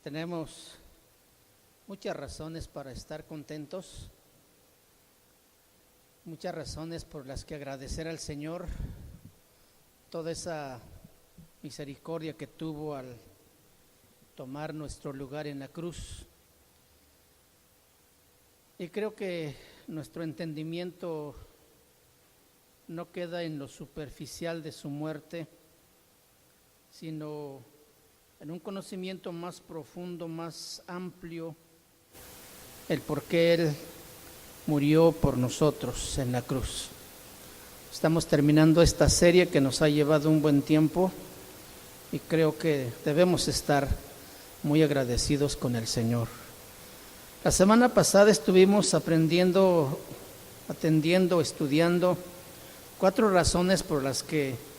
Tenemos muchas razones para estar contentos, muchas razones por las que agradecer al Señor toda esa misericordia que tuvo al tomar nuestro lugar en la cruz. Y creo que nuestro entendimiento no queda en lo superficial de su muerte, sino en un conocimiento más profundo, más amplio, el por qué Él murió por nosotros en la cruz. Estamos terminando esta serie que nos ha llevado un buen tiempo y creo que debemos estar muy agradecidos con el Señor. La semana pasada estuvimos estudiando 4 razones por las que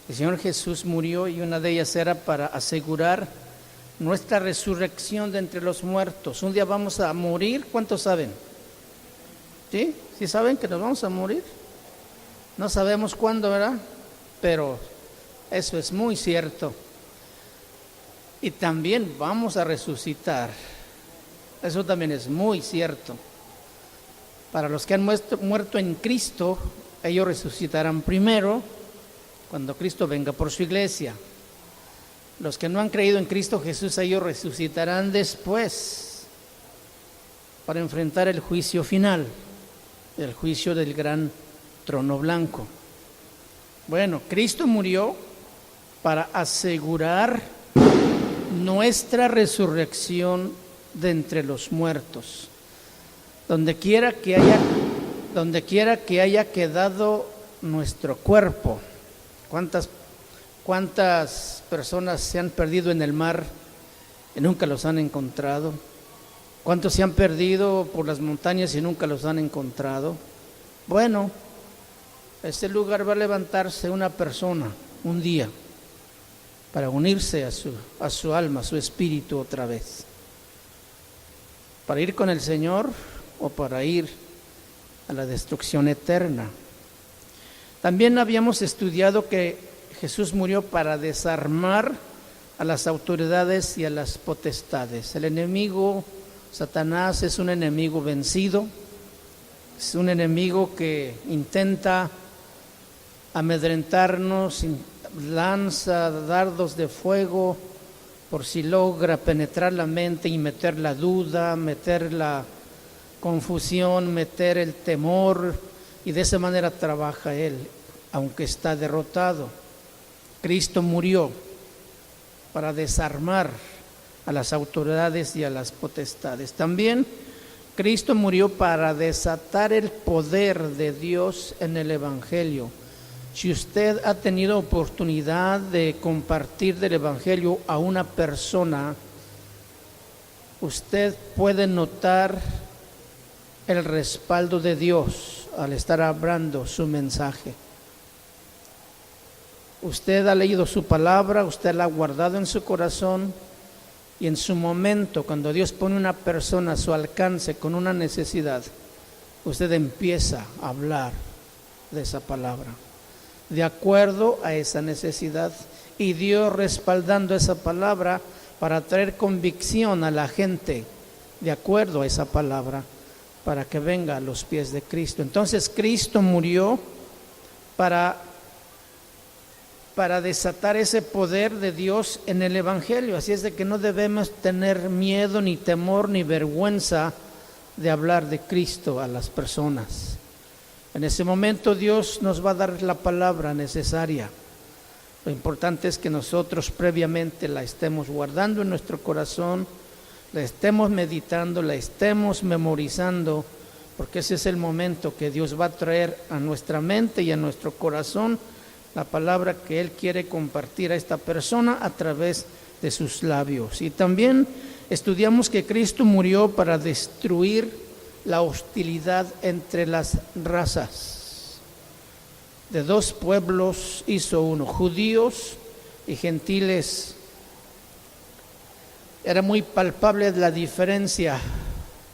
el Señor Jesús murió, y una de ellas era para asegurar nuestra resurrección de entre los muertos. Un día vamos a morir, ¿cuántos saben? ¿Sí? ¿Sí saben que nos vamos a morir? No sabemos cuándo, ¿verdad? Pero eso es muy cierto. Y también vamos a resucitar. Eso también es muy cierto. Para los que han muerto en Cristo, ellos resucitarán primero cuando Cristo venga por su iglesia. Los que no han creído en Cristo Jesús, ellos resucitarán después para enfrentar el juicio final, el juicio del gran trono blanco. Bueno, Cristo murió para asegurar nuestra resurrección de entre los muertos. Donde quiera que haya quedado nuestro cuerpo. ¿Cuántas personas se han perdido en el mar y nunca los han encontrado? ¿Cuántos se han perdido por las montañas y nunca los han encontrado? Bueno, este lugar va a levantarse una persona un día para unirse a su alma, a su espíritu otra vez, para ir con el Señor o para ir a la destrucción eterna. También habíamos estudiado que Jesús murió para desarmar a las autoridades y a las potestades. El enemigo, Satanás, es un enemigo vencido, es un enemigo que intenta amedrentarnos, lanza dardos de fuego por si logra penetrar la mente y meter la duda, meter la confusión, meter el temor, y de esa manera trabaja él, aunque está derrotado. Cristo murió para desarmar a las autoridades y a las potestades. También Cristo murió para desatar el poder de Dios en el Evangelio. Si usted ha tenido oportunidad de compartir del Evangelio a una persona, usted puede notar el respaldo de Dios al estar hablando su mensaje. Usted ha leído su palabra, usted la ha guardado en su corazón, y en su momento, cuando Dios pone una persona a su alcance con una necesidad, usted empieza a hablar de esa palabra, de acuerdo a esa necesidad, y Dios respaldando esa palabra para traer convicción a la gente de acuerdo a esa palabra, para que venga a los pies de Cristo. Entonces Cristo murió para desatar ese poder de Dios en el Evangelio. Así es de que no debemos tener miedo, ni temor, ni vergüenza de hablar de Cristo a las personas. En ese momento Dios nos va a dar la palabra necesaria. Lo importante es que nosotros previamente la estemos guardando en nuestro corazón, la estemos meditando, la estemos memorizando, porque ese es el momento que Dios va a traer a nuestra mente y a nuestro corazón la palabra que Él quiere compartir a esta persona a través de sus labios. Y también estudiamos que Cristo murió para destruir la hostilidad entre las razas. De 2 pueblos hizo uno, judíos y gentiles. Era muy palpable la diferencia,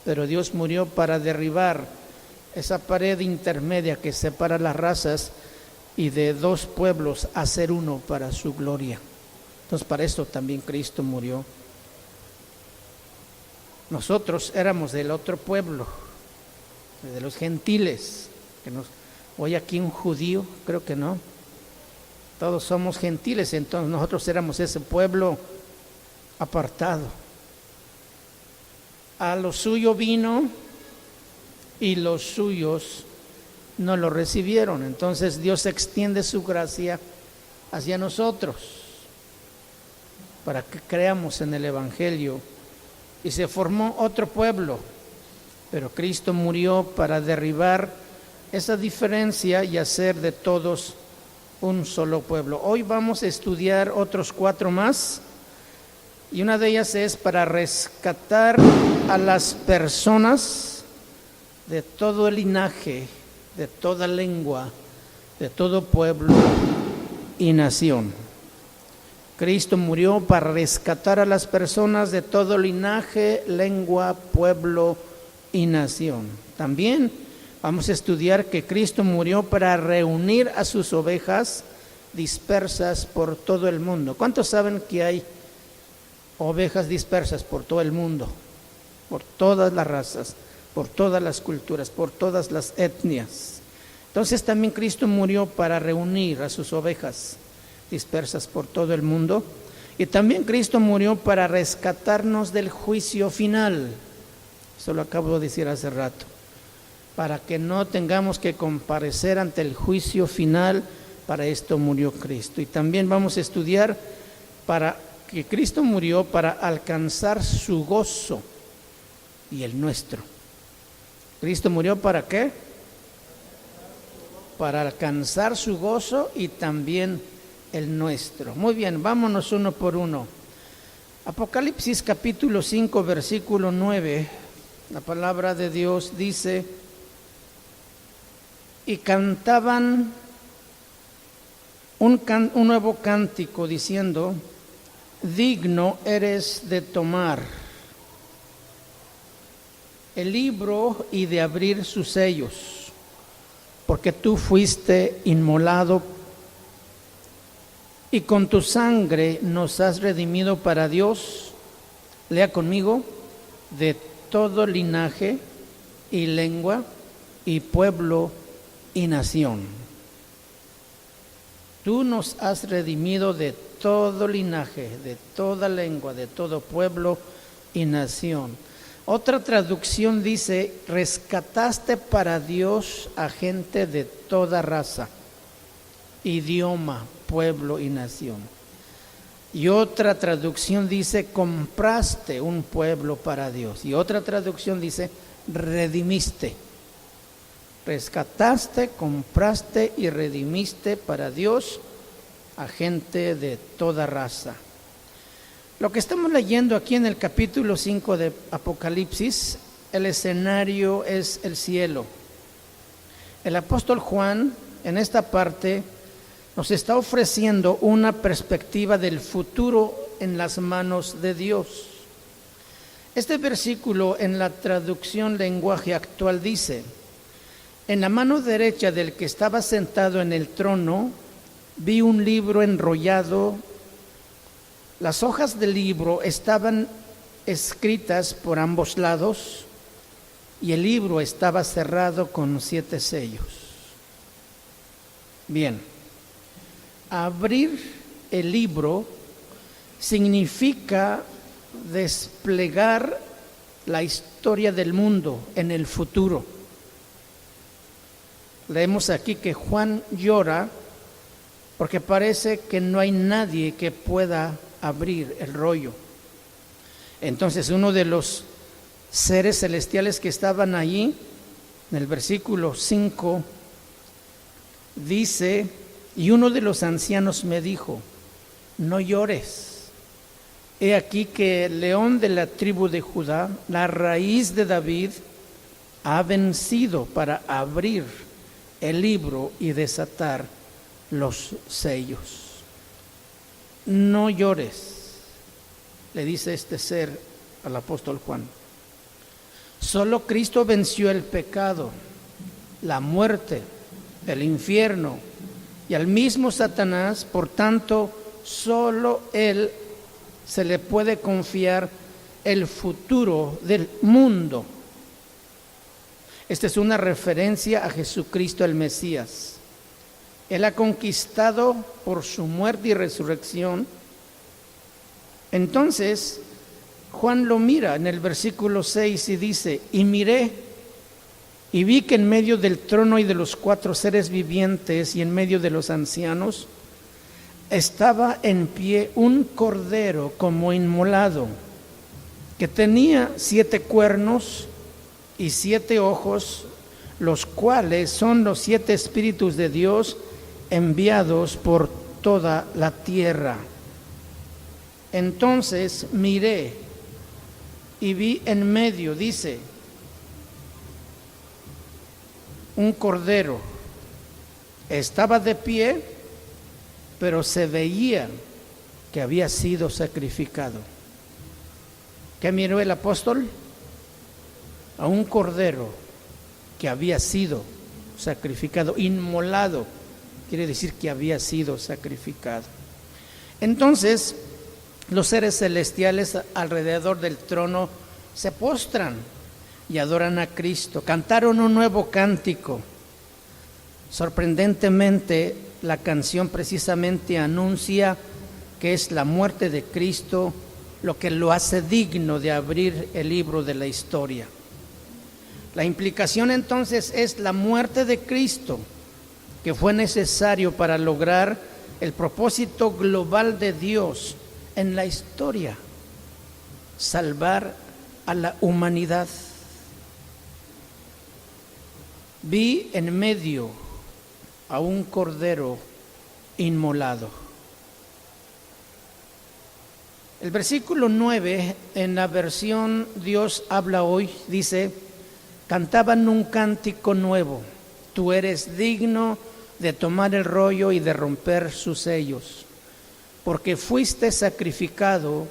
pero Dios murió para derribar esa pared intermedia que separa las razas y de 2 pueblos hacer uno para su gloria. Entonces para esto también Cristo murió. Nosotros éramos del otro pueblo, de los gentiles. Hoy aquí un judío, creo que no. Todos somos gentiles, entonces nosotros éramos ese pueblo apartado. A lo suyo vino y los suyos no lo recibieron. Entonces Dios extiende su gracia hacia nosotros para que creamos en el Evangelio. Y se formó otro pueblo, pero Cristo murió para derribar esa diferencia y hacer de todos un solo pueblo. Hoy vamos a estudiar otros 4 más, y una de ellas es para rescatar a las personas de todo el linaje, de toda lengua, de todo pueblo y nación. Cristo murió para rescatar a las personas de todo linaje, lengua, pueblo y nación. También vamos a estudiar que Cristo murió para reunir a sus ovejas dispersas por todo el mundo. ¿Cuántos saben que hay ovejas dispersas por todo el mundo? Por todas las razas, por todas las culturas, por todas las etnias. Entonces también Cristo murió para reunir a sus ovejas dispersas por todo el mundo. Y también Cristo murió para rescatarnos del juicio final. Eso lo acabo de decir hace rato. Para que no tengamos que comparecer ante el juicio final, para esto murió Cristo. Y también vamos a estudiar para que Cristo murió para alcanzar su gozo y el nuestro. ¿Cristo murió para qué? Para alcanzar su gozo y también el nuestro. Muy bien, vámonos uno por uno. Apocalipsis capítulo 5, versículo 9. La palabra de Dios dice: y cantaban un nuevo cántico diciendo: digno eres de tomar el libro y de abrir sus sellos, porque tú fuiste inmolado y con tu sangre nos has redimido para Dios. Lea conmigo: de todo linaje y lengua y pueblo y nación. Tú nos has redimido de todo linaje, de toda lengua, de todo pueblo y nación. Otra traducción dice: rescataste para Dios a gente de toda raza, idioma, pueblo y nación. Y otra traducción dice: compraste un pueblo para Dios. Y otra traducción dice: redimiste. Rescataste, compraste y redimiste para Dios a gente de toda raza. Lo que estamos leyendo aquí en el capítulo 5 de Apocalipsis, el escenario es el cielo. El apóstol Juan en esta parte nos está ofreciendo una perspectiva del futuro en las manos de Dios. Este versículo en la traducción lenguaje actual dice: en la mano derecha del que estaba sentado en el trono vi un libro enrollado. Las hojas del libro estaban escritas por ambos lados y el libro estaba cerrado con 7 sellos. Bien, abrir el libro significa desplegar la historia del mundo en el futuro. Leemos aquí que Juan llora porque parece que no hay nadie que pueda abrir el rollo. Entonces uno de los seres celestiales que estaban allí, en el versículo 5, dice: y uno de los ancianos me dijo: no llores. He aquí que el león de la tribu de Judá, la raíz de David, ha vencido para abrir el libro y desatar los sellos. No llores, le dice este ser al apóstol Juan. Solo Cristo venció el pecado, la muerte, el infierno y al mismo Satanás. Por tanto, solo Él se le puede confiar el futuro del mundo. Esta es una referencia a Jesucristo el Mesías. Él ha conquistado por su muerte y resurrección. Entonces, Juan lo mira en el versículo 6 y dice: y miré y vi que en medio del trono y de los 4 seres vivientes y en medio de los ancianos estaba en pie un cordero como inmolado, que tenía 7 cuernos y 7 ojos, los cuales son los 7 espíritus de Dios enviados por toda la tierra. Entonces miré y vi en medio, dice, un cordero. Estaba de pie, pero se veía que había sido sacrificado. ¿Qué miró el apóstol? A un cordero que había sido sacrificado, inmolado, quiere decir que había sido sacrificado. Entonces, los seres celestiales alrededor del trono se postran y adoran a Cristo. Cantaron un nuevo cántico. Sorprendentemente, la canción precisamente anuncia que es la muerte de Cristo lo que lo hace digno de abrir el libro de la historia. La implicación entonces es la muerte de Cristo, que fue necesario para lograr el propósito global de Dios en la historia: salvar a la humanidad. Vi en medio a un cordero inmolado. El versículo 9 en la versión Dios habla hoy dice: cantaban un cántico nuevo, tú eres digno de tomar el rollo y de romper sus sellos, porque fuiste sacrificado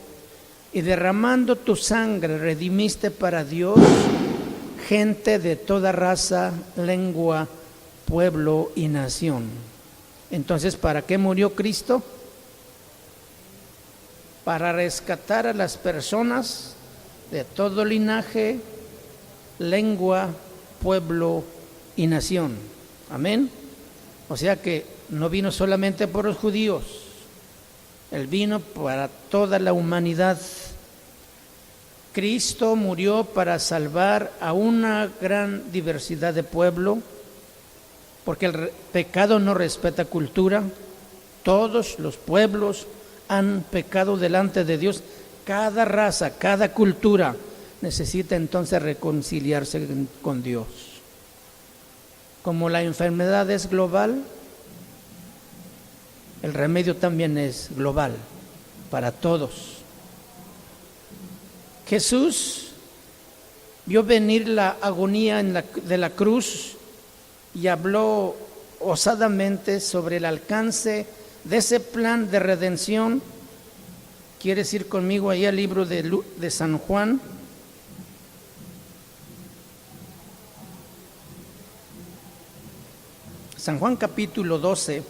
y derramando tu sangre redimiste para Dios gente de toda raza, lengua, pueblo y nación. Entonces, ¿para qué murió Cristo? Para rescatar a las personas de todo linaje, lengua, pueblo y nación. Amén. O sea que no vino solamente por los judíos, Él vino para toda la humanidad. Cristo murió para salvar a una gran diversidad de pueblo, porque el pecado no respeta cultura. Todos los pueblos han pecado delante de Dios. Cada raza, cada cultura necesita entonces reconciliarse con Dios. Como la enfermedad es global, el remedio también es global para todos. Jesús vio venir la agonía de la cruz y habló osadamente sobre el alcance de ese plan de redención. ¿Quieres ir conmigo ahí al libro de San Juan? San Juan capítulo 12,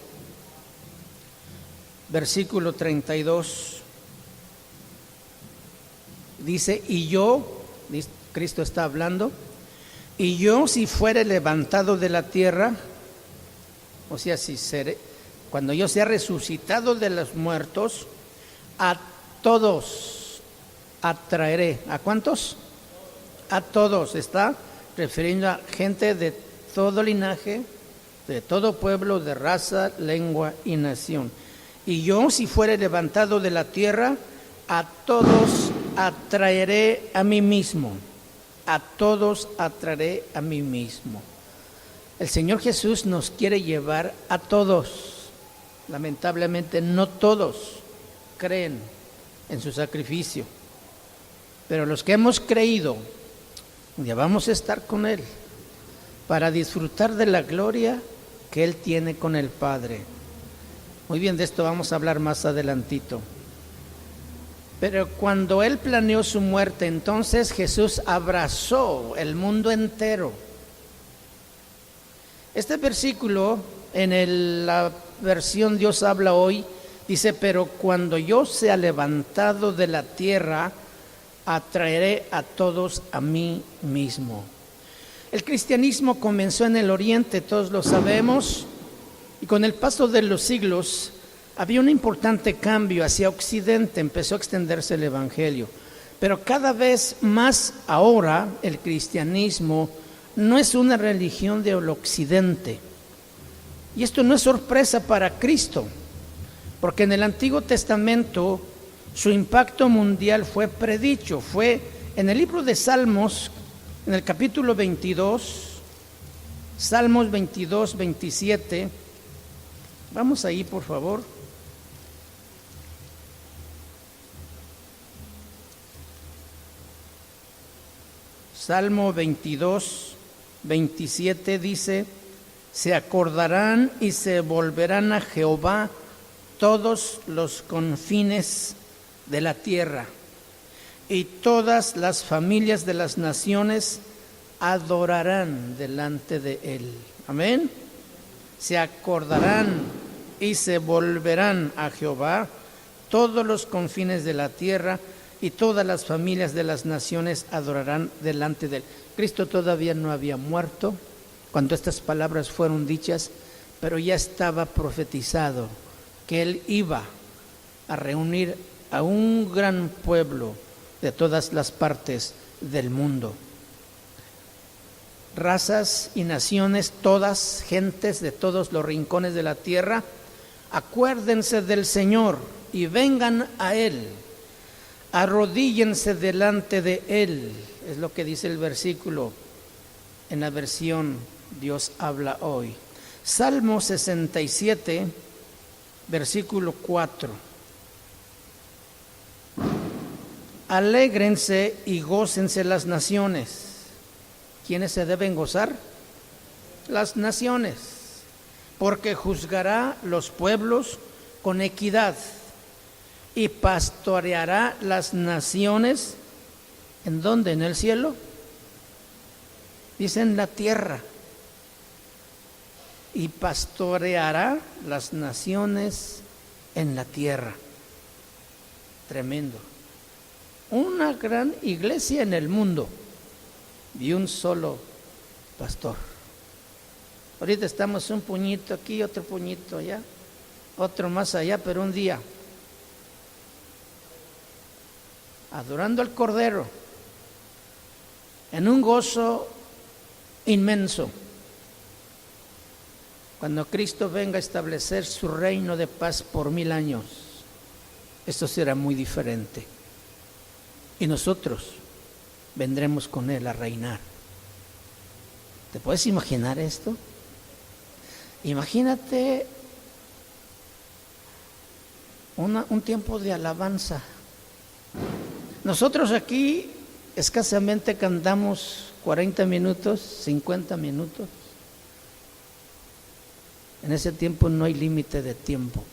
versículo 32. Dice, y yo, Cristo está hablando, y yo si fuere levantado de la tierra, o sea, cuando yo sea resucitado de los muertos, a todos atraeré. ¿A cuántos? A todos. Está refiriendo a gente de todo linaje, de todo pueblo, de raza, lengua y nación. Y yo si fuere levantado de la tierra, a todos atraeré a mí mismo. A todos atraeré a mí mismo. El Señor Jesús nos quiere llevar a todos. Lamentablemente no todos creen en su sacrificio, pero los que hemos creído ya vamos a estar con Él para disfrutar de la gloria que Él tiene con el Padre. Muy bien, de esto vamos a hablar más adelantito. Pero cuando Él planeó su muerte, entonces Jesús abrazó el mundo entero. Este versículo en la versión Dios habla hoy, dice, pero cuando yo sea levantado de la tierra, atraeré a todos a mí mismo. El cristianismo comenzó en el Oriente, todos lo sabemos, y con el paso de los siglos había un importante cambio hacia Occidente, empezó a extenderse el Evangelio. Pero cada vez más ahora el cristianismo no es una religión del Occidente. Y esto no es sorpresa para Cristo, porque en el Antiguo Testamento su impacto mundial fue predicho. Fue en el libro de Salmos, en el capítulo 22, Salmos 22, 27. Vamos ahí, por favor. Salmo 22, 27 dice: se acordarán y se volverán a Jehová todos los confines de la tierra, y todas las familias de las naciones adorarán delante de él. Amén. Se acordarán y se volverán a Jehová todos los confines de la tierra, y todas las familias de las naciones adorarán delante de él. Cristo todavía no había muerto cuando estas palabras fueron dichas, pero ya estaba profetizado que él iba a reunir a un gran pueblo de todas las partes del mundo. Razas y naciones, todas, gentes de todos los rincones de la tierra, acuérdense del Señor y vengan a él. Arrodíllense delante de él, es lo que dice el versículo en la versión Dios habla hoy. Salmo 67, versículo 4. Alégrense y gócense las naciones. ¿Quiénes se deben gozar? Las naciones, porque juzgará los pueblos con equidad y pastoreará las naciones. ¿En dónde? ¿En el cielo? Dice en la tierra. Y pastoreará las naciones en la tierra. Tremendo. Una gran iglesia en el mundo y un solo pastor. Ahorita estamos un puñito aquí, otro puñito allá, otro más allá, pero un día adorando al Cordero en un gozo inmenso, cuando Cristo venga a establecer su reino de paz por 1000 años. Esto será muy diferente y nosotros vendremos con él a reinar. ¿Te puedes imaginar esto? Imagínate un tiempo de alabanza. Nosotros aquí escasamente cantamos 40 minutos, 50 minutos. En ese tiempo no hay límite de tiempo.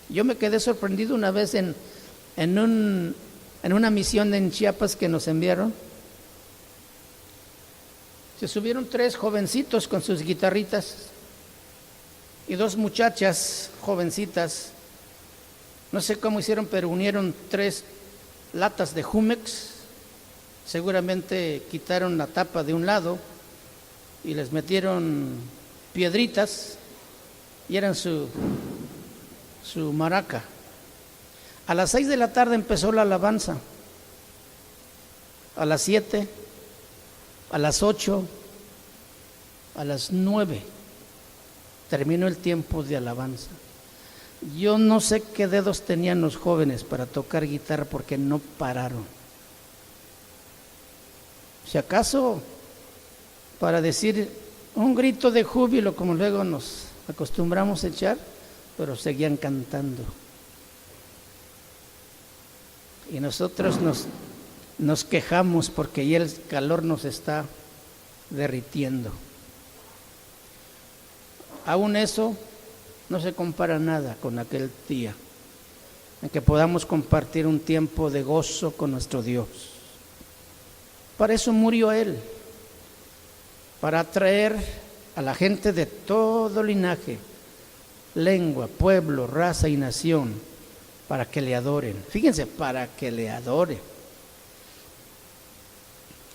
Yo me quedé sorprendido una vez en una misión en Chiapas que nos enviaron. Se subieron 3 jovencitos con sus guitarritas y 2 muchachas jovencitas. No sé cómo hicieron, pero unieron 3 latas de Jumex. Seguramente quitaron la tapa de un lado y les metieron piedritas y eran su maraca. A las 6 de la tarde empezó la alabanza. A las 7, a las 8, a las 9 terminó el tiempo de alabanza. Yo no sé qué dedos tenían los jóvenes para tocar guitarra porque no pararon. Si acaso para decir un grito de júbilo como luego nos acostumbramos a echar, pero seguían cantando. Y nosotros nos quejamos porque ya el calor nos está derritiendo. Aún eso no se compara nada con aquel día en que podamos compartir un tiempo de gozo con nuestro Dios. Para eso murió Él, para atraer a la gente de todo linaje, lengua, pueblo, raza y nación para que le adoren. Fíjense, para que le adoren.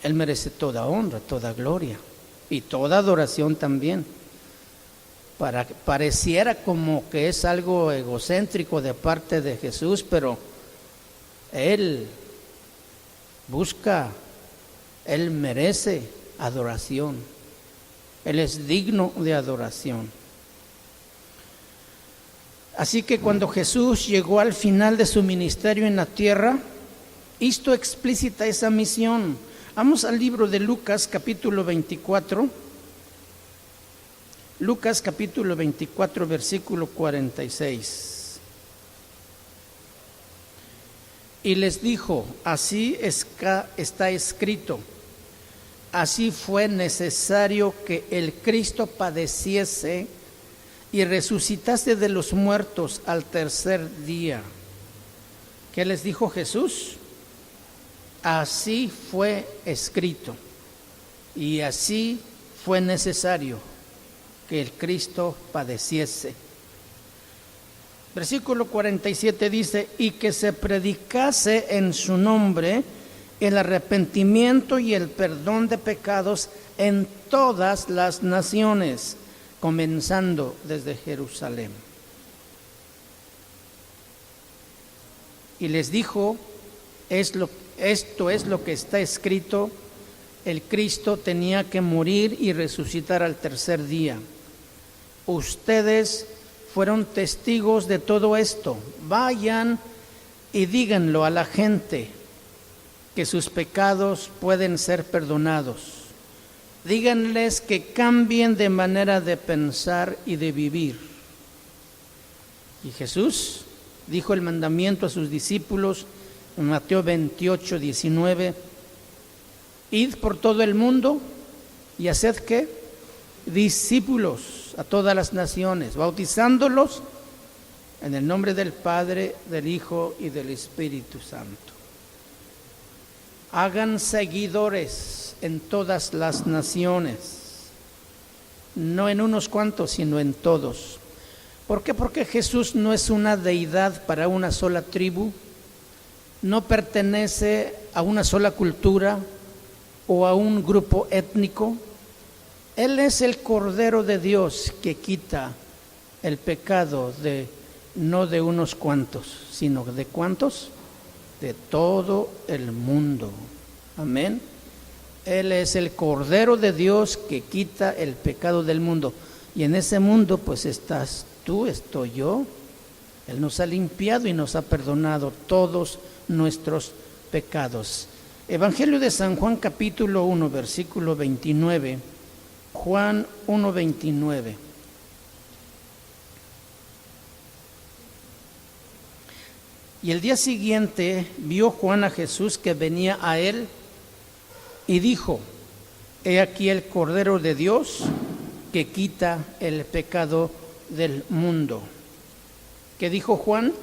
Él merece toda honra, toda gloria y toda adoración también. Pareciera como que es algo egocéntrico de parte de Jesús, pero Él busca, Él merece adoración. Él es digno de adoración. Así que cuando Jesús llegó al final de su ministerio en la tierra, hizo explícita esa misión. Vamos al libro de Lucas, capítulo 24. Lucas, capítulo 24, versículo 46. Y les dijo, así está escrito, así fue necesario que el Cristo padeciese y resucitase de los muertos al tercer día. ¿Qué les dijo Jesús? Así fue escrito y así fue necesario que el Cristo padeciese. Versículo 47 dice, y que se predicase en su nombre el arrepentimiento y el perdón de pecados en todas las naciones, comenzando desde Jerusalén. Y les dijo, esto es lo que está escrito, el Cristo tenía que morir y resucitar al tercer día. Ustedes fueron testigos de todo esto. Vayan y díganlo a la gente que sus pecados pueden ser perdonados. Díganles que cambien de manera de pensar y de vivir. Y Jesús dijo el mandamiento a sus discípulos en Mateo 28, 19, id por todo el mundo y haced ¿qué? Discípulos a todas las naciones, bautizándolos en el nombre del Padre, del Hijo y del Espíritu Santo. Hagan seguidores en todas las naciones, no en unos cuantos, sino en todos. ¿Por qué? Porque Jesús no es una deidad para una sola tribu, no pertenece a una sola cultura o a un grupo étnico. Él es el Cordero de Dios que quita el pecado no de unos cuantos, sino de ¿cuántos? De todo el mundo. Amén. Él es el Cordero de Dios que quita el pecado del mundo. Y en ese mundo pues estás tú, estoy yo. Él nos ha limpiado y nos ha perdonado todos nuestros pecados. Evangelio de San Juan, capítulo 1, versículo 29. Juan 1, 29. Y el día siguiente vio Juan a Jesús que venía a él y dijo, he aquí el Cordero de Dios que quita el pecado del mundo. ¿Qué dijo Juan?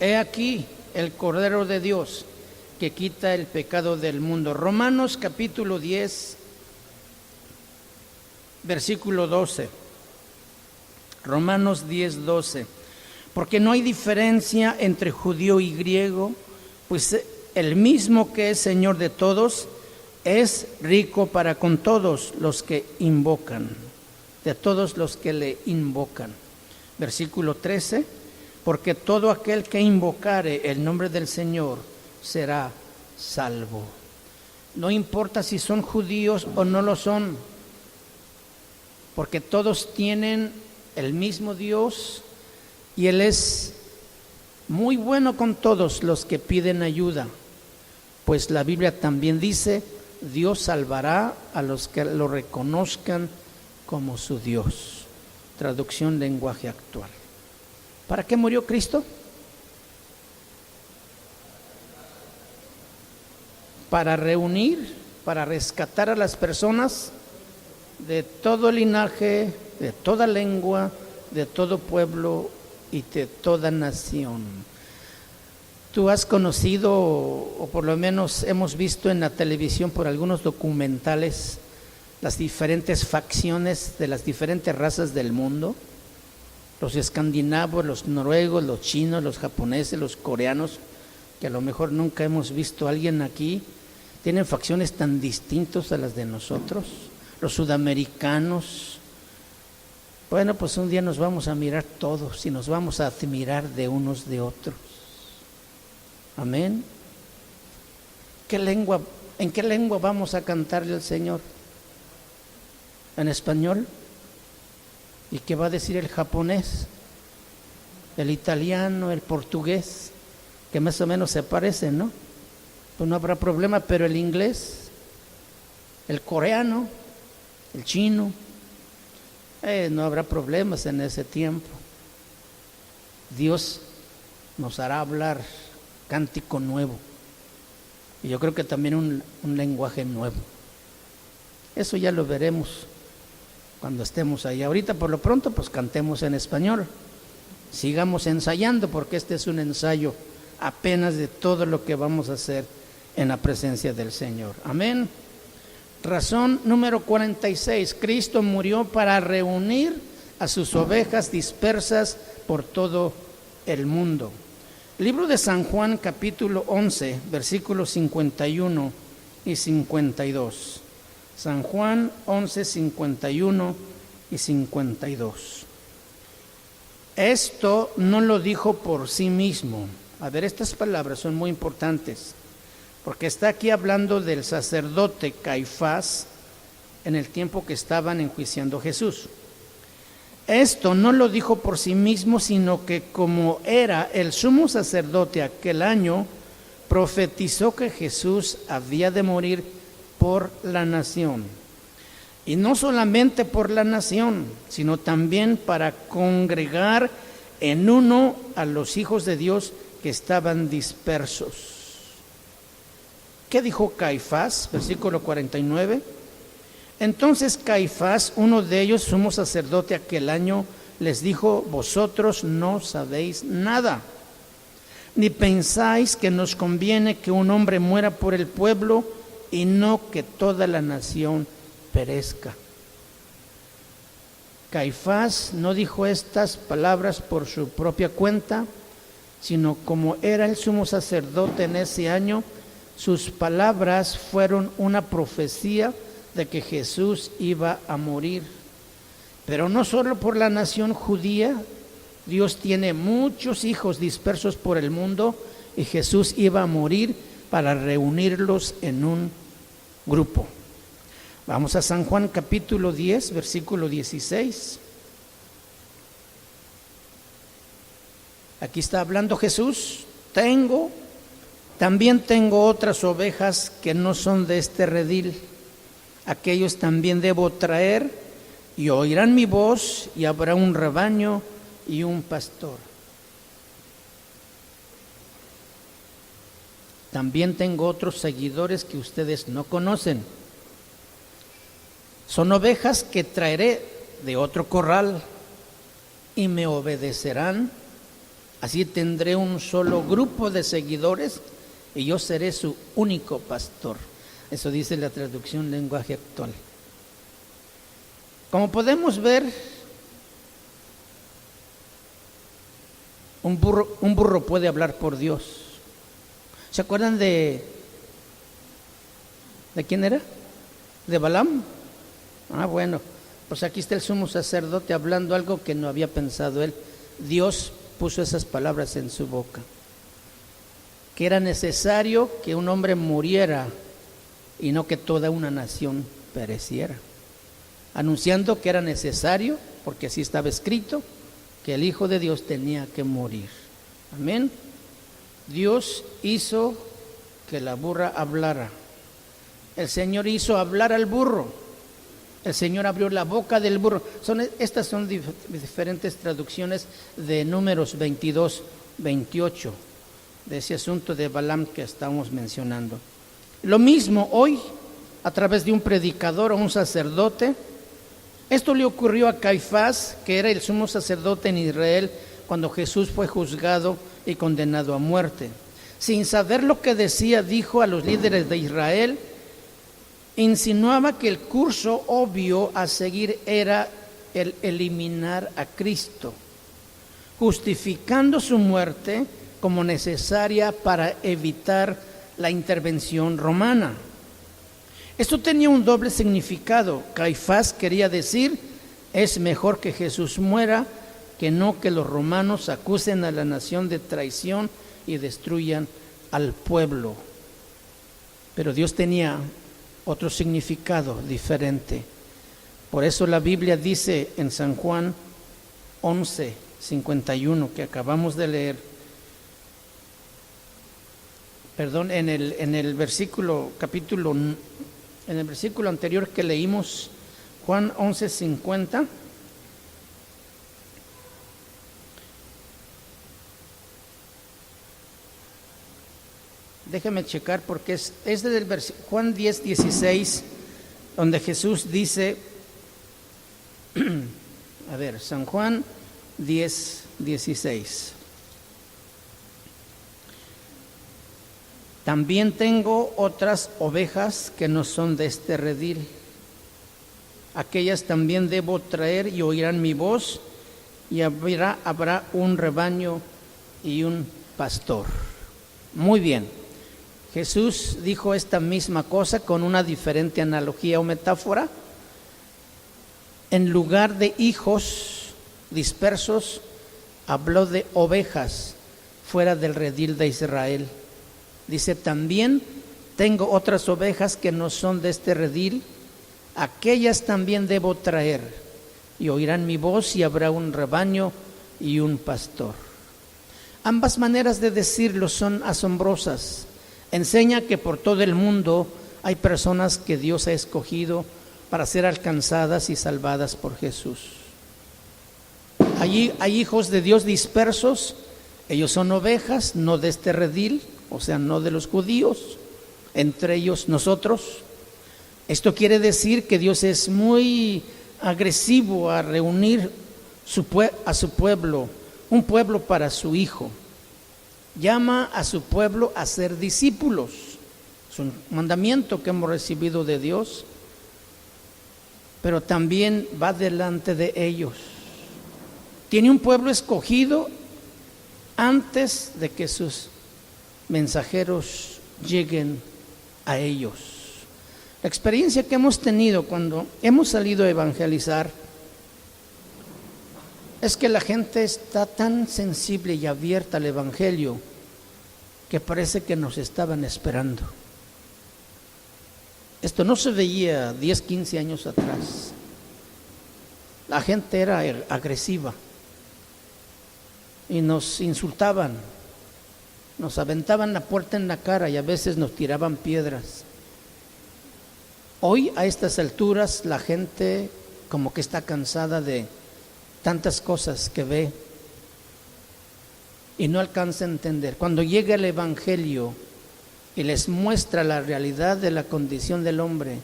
He aquí el Cordero de Dios que quita el pecado del mundo. Romanos capítulo 10, versículo 12. Romanos 10, 12. Porque no hay diferencia entre judío y griego, pues el mismo que es Señor de todos es rico para con todos los que invocan, de todos los que le invocan. Versículo 13, porque todo aquel que invocare el nombre del Señor será salvo. No importa si son judíos o no lo son, porque todos tienen el mismo Dios y Él es muy bueno con todos los que piden ayuda, pues la Biblia también dice, Dios salvará a los que lo reconozcan como su Dios. Traducción lenguaje actual. ¿Para qué murió Cristo? Para reunir, para rescatar a las personas de todo linaje, de toda lengua, de todo pueblo y de toda nación. Tú has conocido, o por lo menos hemos visto en la televisión por algunos documentales, las diferentes facciones de las diferentes razas del mundo. los escandinavos, los noruegos, los chinos, los japoneses, los coreanos, que a lo mejor nunca hemos visto a alguien aquí, tienen facciones tan distintas a las de nosotros, los sudamericanos. Bueno, pues un día nos vamos a mirar todos y nos vamos a admirar de unos de otros. Amén. ¿En qué lengua vamos a cantarle al Señor? ¿En español? ¿Y qué va a decir el japonés? El italiano, el portugués, que más o menos se parecen, ¿no? Pues no habrá problema, pero el inglés, el coreano, el chino, no habrá problemas en ese tiempo. Dios nos hará hablar cántico nuevo. Y yo creo que también un lenguaje nuevo. Eso ya lo veremos cuando estemos ahí. Ahorita por lo pronto pues cantemos en español. Sigamos ensayando porque este es un ensayo apenas de todo lo que vamos a hacer en la presencia del Señor. Amén. Razón número 46. Cristo murió para reunir a sus ovejas dispersas por todo el mundo. Libro de San Juan, capítulo 11, versículos 51 y 52. San Juan 11, 51 y 52. Esto no lo dijo por sí mismo. A ver, estas palabras son muy importantes, porque está aquí hablando del sacerdote Caifás en el tiempo que estaban enjuiciando a Jesús. Esto no lo dijo por sí mismo, sino que como era el sumo sacerdote aquel año, profetizó que Jesús había de morir por la nación. Y no solamente por la nación, sino también para congregar en uno a los hijos de Dios que estaban dispersos. ¿Qué dijo Caifás? Versículo 49. Entonces Caifás, uno de ellos, sumo sacerdote aquel año, les dijo: vosotros no sabéis nada, ni pensáis que nos conviene que un hombre muera por el pueblo y no que toda la nación perezca. Caifás no dijo estas palabras por su propia cuenta, sino como era el sumo sacerdote en ese año, sus palabras fueron una profecía de que Jesús iba a morir. Pero no solo por la nación judía, Dios tiene muchos hijos dispersos por el mundo y Jesús iba a morir para reunirlos en un grupo. Vamos a San Juan capítulo 10, versículo 16. Aquí está hablando Jesús: también tengo otras ovejas que no son de este redil. Aquellos también debo traer, y oirán mi voz, y habrá un rebaño y un pastor. También tengo otros seguidores que ustedes no conocen. Son ovejas que traeré de otro corral y me obedecerán. Así tendré un solo grupo de seguidores y yo seré su único pastor. Eso dice la traducción lenguaje actual. Como podemos ver, un burro puede hablar por Dios. ¿Se acuerdan de quién era? ¿De Balaam? Bueno, pues aquí está el sumo sacerdote hablando algo que no había pensado él. Dios puso esas palabras en su boca, que era necesario que un hombre muriera y no que toda una nación pereciera, anunciando que era necesario, porque así estaba escrito, que el Hijo de Dios tenía que morir. Amén. Dios hizo que la burra hablara. El Señor hizo hablar al burro. El Señor abrió la boca del burro. Estas son diferentes traducciones de Números 22, 28, de ese asunto de Balaam que estamos mencionando. Lo mismo hoy, a través de un predicador o un sacerdote. Esto le ocurrió a Caifás, que era el sumo sacerdote en Israel, cuando Jesús fue juzgado y condenado a muerte. Sin saber lo que decía, dijo a los líderes de Israel, insinuaba que el curso obvio a seguir era el eliminar a Cristo. justificando su muerte como necesaria para evitar la intervención romana. Esto tenía un doble significado. Caifás quería decir: es mejor que Jesús muera que no que los romanos acusen a la nación de traición y destruyan al pueblo. Pero Dios tenía otro significado diferente. Por eso la Biblia dice en San Juan 11:51 que acabamos de leer, en el versículo anterior que leímos, Juan 11:50. Déjame checar porque es desde el Juan 10:16, donde Jesús dice, San Juan 10:16. También tengo otras ovejas que no son de este redil. Aquellas también debo traer y oirán mi voz, y habrá un rebaño y un pastor. Muy bien. Jesús dijo esta misma cosa con una diferente analogía o metáfora. En lugar de hijos dispersos, habló de ovejas fuera del redil de Israel. Dice: también tengo otras ovejas que no son de este redil, aquellas también debo traer, y oirán mi voz, y habrá un rebaño y un pastor. Ambas maneras de decirlo son asombrosas. Enseña que por todo el mundo hay personas que Dios ha escogido para ser alcanzadas y salvadas por Jesús. Allí hay hijos de Dios dispersos. Ellos son ovejas, no de este redil, o sea, no de los judíos, entre ellos nosotros. Esto quiere decir que Dios es muy agresivo a reunir a su pueblo, un pueblo para su Hijo. Llama a su pueblo a ser discípulos. Es un mandamiento que hemos recibido de Dios, pero también va delante de ellos. Tiene un pueblo escogido antes de que sus mensajeros lleguen a ellos. La experiencia que hemos tenido cuando hemos salido a evangelizar es que la gente está tan sensible y abierta al Evangelio que parece que nos estaban esperando. Esto no se veía 10, 15 años atrás. La gente era agresiva y nos insultaban, nos aventaban la puerta en la cara y a veces nos tiraban piedras. Hoy, a estas alturas, la gente como que está cansada de tantas cosas que ve y no alcanza a entender. Cuando llega el Evangelio y les muestra la realidad de la condición del hombre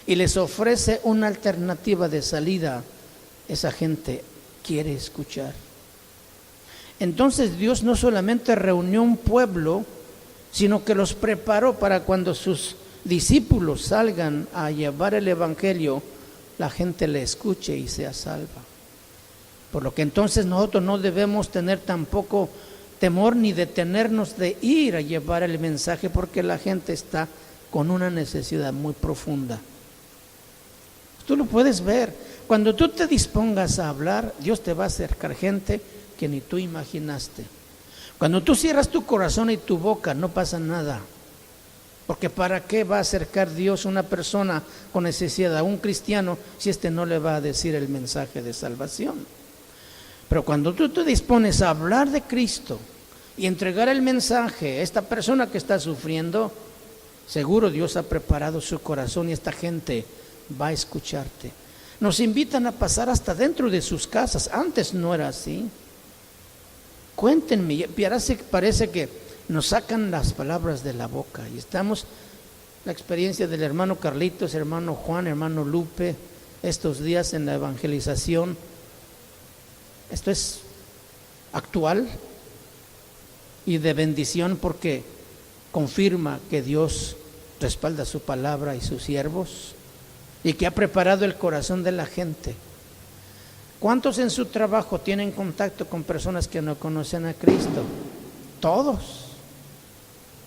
y les ofrece una alternativa de salida, esa gente quiere escuchar. Entonces Dios no solamente reunió un pueblo, sino que los preparó para cuando sus discípulos salgan a llevar el Evangelio, la gente le escuche y sea salva. Por lo que entonces nosotros no debemos tener tampoco temor ni detenernos de ir a llevar el mensaje, porque la gente está con una necesidad muy profunda. Tú lo puedes ver. Cuando tú te dispongas a hablar, Dios te va a acercar gente que ni tú imaginaste. Cuando tú cierras tu corazón y tu boca, no pasa nada. Porque ¿para qué va a acercar Dios a una persona con necesidad, a un cristiano, si no le va a decir el mensaje de salvación? Pero cuando tú te dispones a hablar de Cristo y entregar el mensaje a esta persona que está sufriendo, seguro Dios ha preparado su corazón y esta gente va a escucharte. Nos invitan a pasar hasta dentro de sus casas. Antes no era así. Cuéntenme, parece que nos sacan las palabras de la boca. Y estamos, la experiencia del hermano Carlitos, hermano Juan, hermano Lupe, estos días en la evangelización. Esto es actual y de bendición porque confirma que Dios respalda su palabra y sus siervos y que ha preparado el corazón de la gente. ¿Cuántos en su trabajo tienen contacto con personas que no conocen a Cristo? Todos.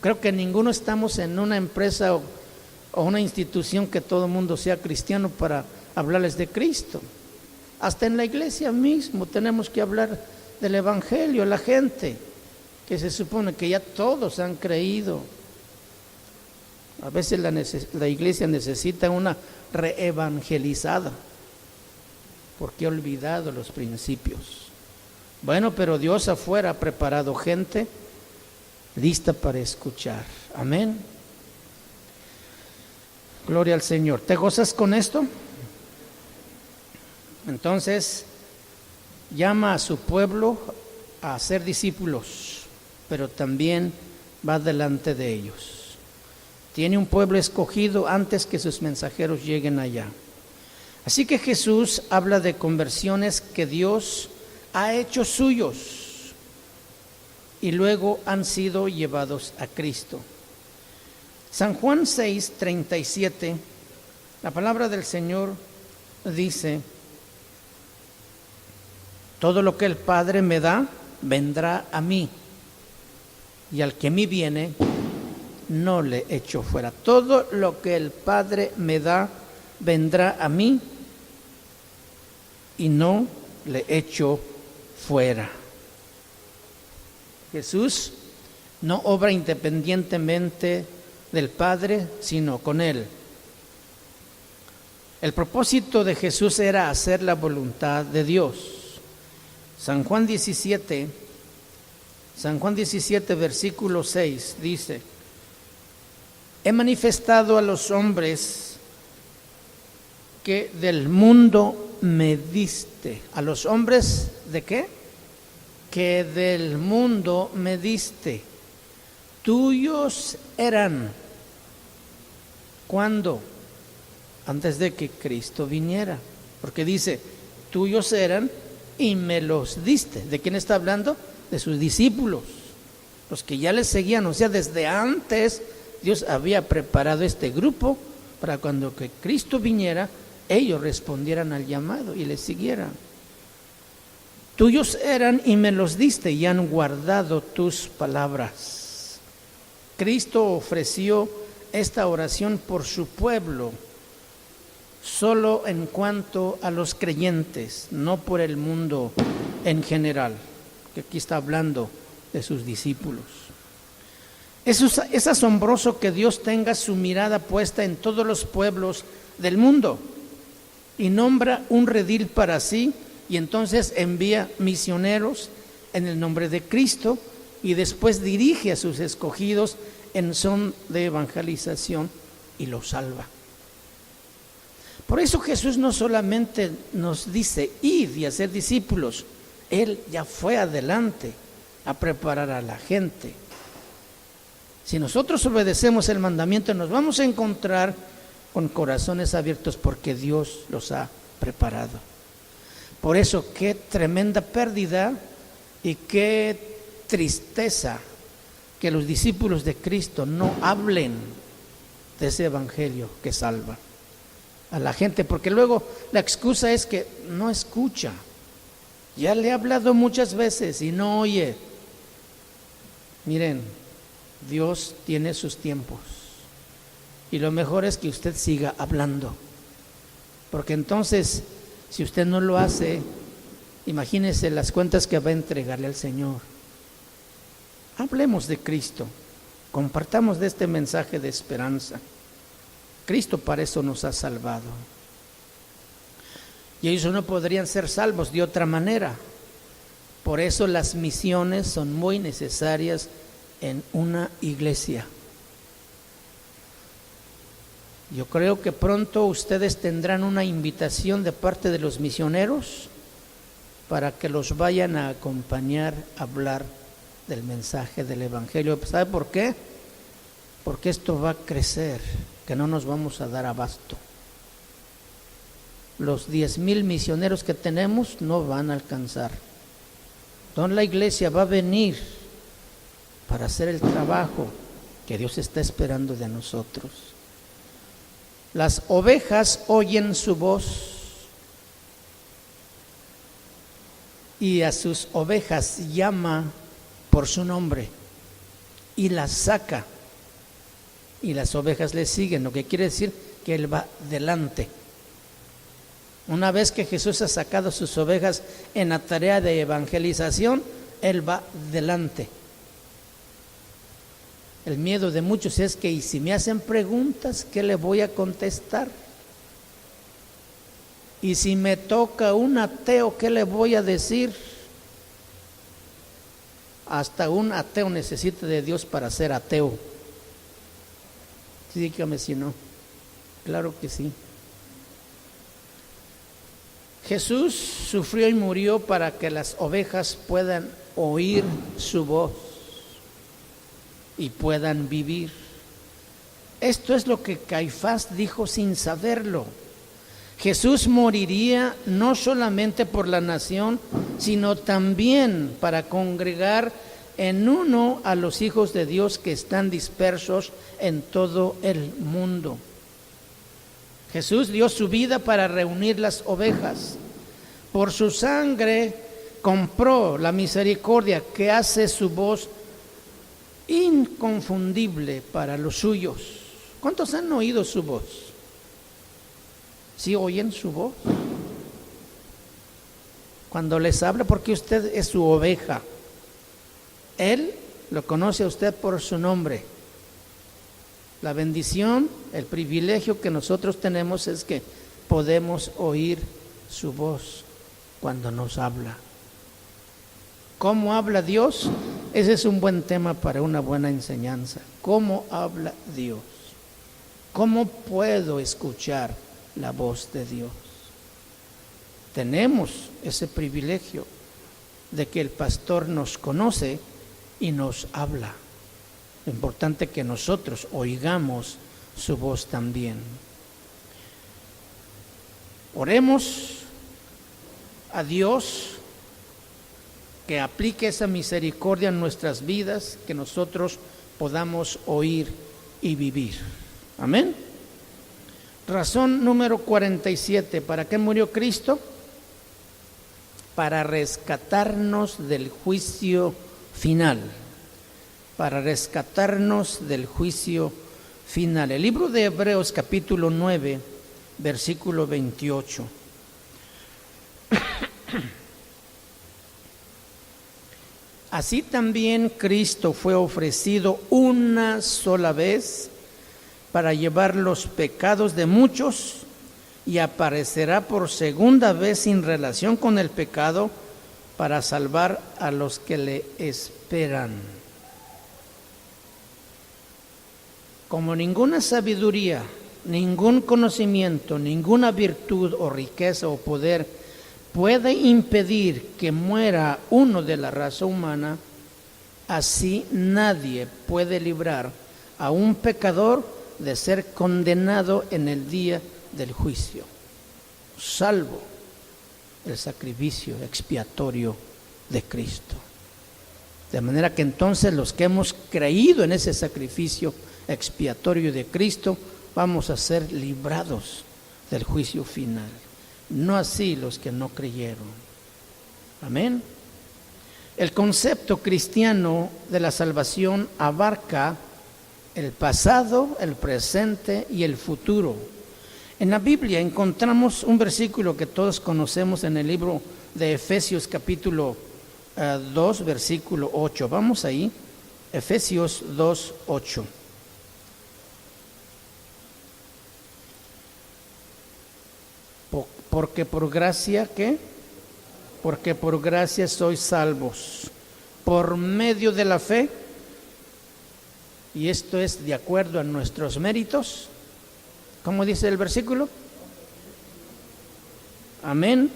Creo que ninguno estamos en una empresa o una institución que todo el mundo sea cristiano para hablarles de Cristo. Hasta en la iglesia mismo tenemos que hablar del Evangelio a la gente, que se supone que ya todos han creído. A veces la iglesia necesita una reevangelizada, porque ha olvidado los principios. Bueno, pero Dios afuera ha preparado gente lista para escuchar. Amén. Gloria al Señor. ¿Te gozas con esto? Entonces, llama a su pueblo a ser discípulos, pero también va delante de ellos. Tiene un pueblo escogido antes que sus mensajeros lleguen allá. Así que Jesús habla de conversiones que Dios ha hecho suyos y luego han sido llevados a Cristo. San Juan 6:37, la palabra del Señor dice: todo lo que el Padre me da, vendrá a mí, y al que a mí viene, no le echo fuera. Todo lo que el Padre me da, vendrá a mí, y no le echo fuera. Jesús no obra independientemente del Padre, sino con Él. El propósito de Jesús era hacer la voluntad de Dios. San Juan 17, versículo 6 dice: he manifestado a los hombres que del mundo me diste. ¿A los hombres de qué? Que del mundo me diste. Tuyos eran. ¿Cuándo? Antes de que Cristo viniera. Porque dice, tuyos eran y me los diste. ¿De quién está hablando? De sus discípulos, los que ya les seguían. O sea, desde antes Dios había preparado este grupo para cuando que Cristo viniera, ellos respondieran al llamado y le siguieran. Tuyos eran y me los diste, y han guardado tus palabras. Cristo ofreció esta oración por su pueblo, solo en cuanto a los creyentes, no por el mundo en general, que aquí está hablando de sus discípulos. Es asombroso que Dios tenga su mirada puesta en todos los pueblos del mundo y nombra un redil para sí, y entonces envía misioneros en el nombre de Cristo y después dirige a sus escogidos en son de evangelización y los salva. Por eso Jesús no solamente nos dice id y hacer discípulos, Él ya fue adelante a preparar a la gente. Si nosotros obedecemos el mandamiento, nos vamos a encontrar con corazones abiertos porque Dios los ha preparado. Por eso, qué tremenda pérdida y qué tristeza que los discípulos de Cristo no hablen de ese evangelio que salva a la gente, porque luego la excusa es que no escucha. Ya le he hablado muchas veces y no oye. Miren, Dios tiene sus tiempos y lo mejor es que usted siga hablando, porque entonces, si usted no lo hace, imagínese las cuentas que va a entregarle al Señor. Hablemos de Cristo, compartamos de este mensaje de esperanza. Cristo para eso nos ha salvado. Y ellos no podrían ser salvos de otra manera. Por eso las misiones son muy necesarias en una iglesia. Yo creo que pronto ustedes tendrán una invitación de parte de los misioneros para que los vayan a acompañar a hablar del mensaje del evangelio. ¿Sabe por qué? Porque esto va a crecer, que no nos vamos a dar abasto. Los 10,000 misioneros que tenemos no van a alcanzar. Entonces la iglesia va a venir para hacer el trabajo que Dios está esperando de nosotros. Las ovejas oyen su voz y a sus ovejas llama por su nombre y las saca, y las ovejas le siguen, lo que quiere decir que Él va delante. Una vez que Jesús ha sacado sus ovejas en la tarea de evangelización, Él va delante. El miedo de muchos es que, y si me hacen preguntas, ¿qué le voy a contestar? Y si me toca un ateo, ¿qué le voy a decir? Hasta un ateo necesita de Dios para ser ateo. Sí, dígame si no. Claro que sí. Jesús sufrió y murió para que las ovejas puedan oír su voz y puedan vivir. Esto es lo que Caifás dijo sin saberlo. Jesús moriría no solamente por la nación, sino también para congregar en uno a los hijos de Dios que están dispersos en todo el mundo. Jesús dio su vida para reunir las ovejas. Por su sangre compró la misericordia que hace su voz inconfundible para los suyos. ¿Cuántos han oído su voz? ¿Sí oyen su voz? Cuando les habla, porque usted es su oveja. Él lo conoce a usted por su nombre. La bendición, el privilegio que nosotros tenemos es que podemos oír su voz cuando nos habla. ¿Cómo habla Dios? Ese es un buen tema para una buena enseñanza. ¿Cómo habla Dios? ¿Cómo puedo escuchar la voz de Dios? Tenemos ese privilegio de que el pastor nos conoce y nos habla. Lo importante es que nosotros oigamos su voz también. Oremos a Dios que aplique esa misericordia en nuestras vidas, que nosotros podamos oír y vivir. Amén. Razón número 47. ¿Para qué murió Cristo? Para rescatarnos del juicio final. Para rescatarnos del juicio final. El libro de Hebreos capítulo 9, versículo 28. Así también Cristo fue ofrecido una sola vez para llevar los pecados de muchos y aparecerá por segunda vez sin relación con el pecado para salvar a los que le esperan. Como ninguna sabiduría, ningún conocimiento, ninguna virtud o riqueza o poder puede impedir que muera uno de la raza humana, así nadie puede librar a un pecador de ser condenado en el día del juicio, salvo el sacrificio expiatorio de Cristo. De manera que entonces los que hemos creído en ese sacrificio expiatorio de Cristo, vamos a ser librados del juicio final. No así los que no creyeron. Amén. El concepto cristiano de la salvación abarca el pasado, el presente y el futuro. En la Biblia encontramos un versículo que todos conocemos en el libro de Efesios capítulo 2, versículo 8. Vamos ahí, Efesios 2, 8. Porque por gracia, ¿qué? Porque por gracia sois salvos, por medio de la fe, y esto es de acuerdo a nuestros méritos. ¿Cómo dice el versículo? Amén.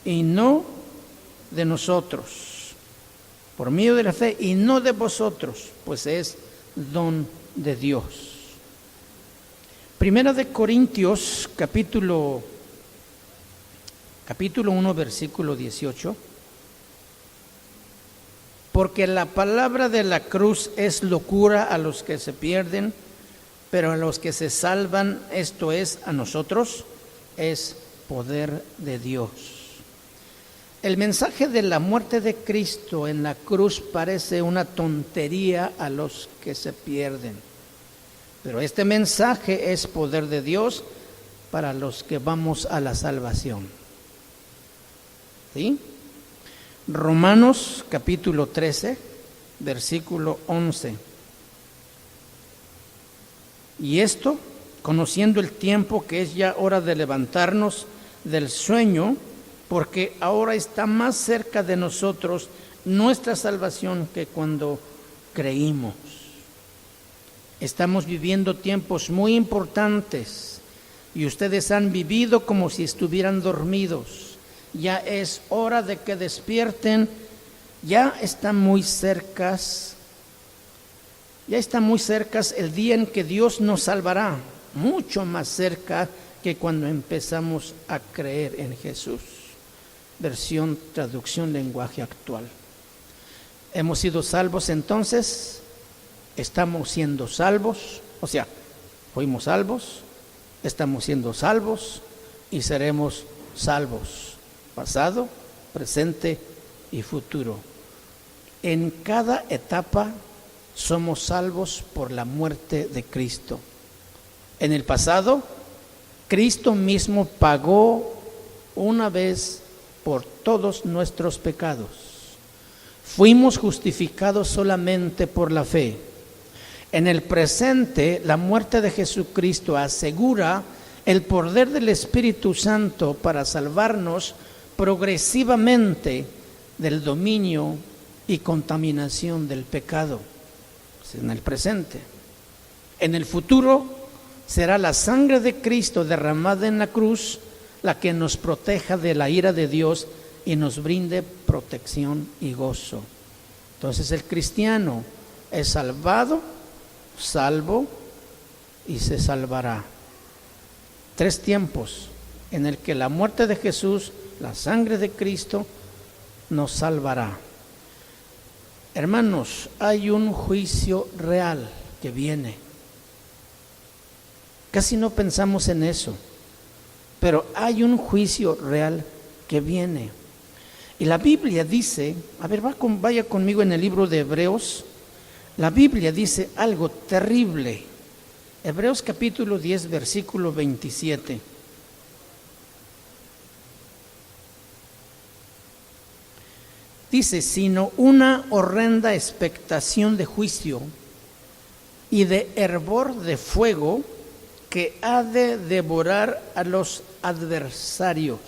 Y no de nosotros, por medio de la fe, y no de vosotros, pues es don de Dios. Primera de Corintios, capítulo 1, versículo 18. Porque la palabra de la cruz es locura a los que se pierden, pero a los que se salvan, esto es, a nosotros, es poder de Dios. El mensaje de la muerte de Cristo en la cruz parece una tontería a los que se pierden, pero este mensaje es poder de Dios para los que vamos a la salvación. ¿Sí? Romanos capítulo 13, versículo 11. Y esto, conociendo el tiempo que es ya hora de levantarnos del sueño, porque ahora está más cerca de nosotros nuestra salvación que cuando creímos. Estamos viviendo tiempos muy importantes y ustedes han vivido como si estuvieran dormidos. Ya es hora de que despierten, ya está muy cerca el día en que Dios nos salvará, mucho más cerca que cuando empezamos a creer en Jesús. Traducción lenguaje actual. Hemos sido salvos entonces, estamos siendo salvos, fuimos salvos, estamos siendo salvos y seremos salvos, pasado, presente y futuro. En cada etapa somos salvos por la muerte de Cristo. En el pasado, Cristo mismo pagó una vez por todos nuestros pecados. Fuimos justificados solamente por la fe. En el presente, la muerte de Jesucristo asegura el poder del Espíritu Santo para salvarnos progresivamente del dominio y contaminación del pecado. En el presente. En el futuro, será la sangre de Cristo derramada en la cruz la que nos proteja de la ira de Dios y nos brinde protección y gozo. Entonces el cristiano es salvado, salvo y se salvará. 3 tiempos en el que la muerte de Jesús, la sangre de Cristo, nos salvará. Hermanos, hay un juicio real que viene. Casi no pensamos en eso. Pero hay un juicio real que viene. Y la Biblia dice, vaya conmigo en el libro de Hebreos. La Biblia dice algo terrible. Hebreos capítulo 10, versículo 27. Dice, sino una horrenda expectación de juicio y de hervor de fuego que ha de devorar a los adversarios.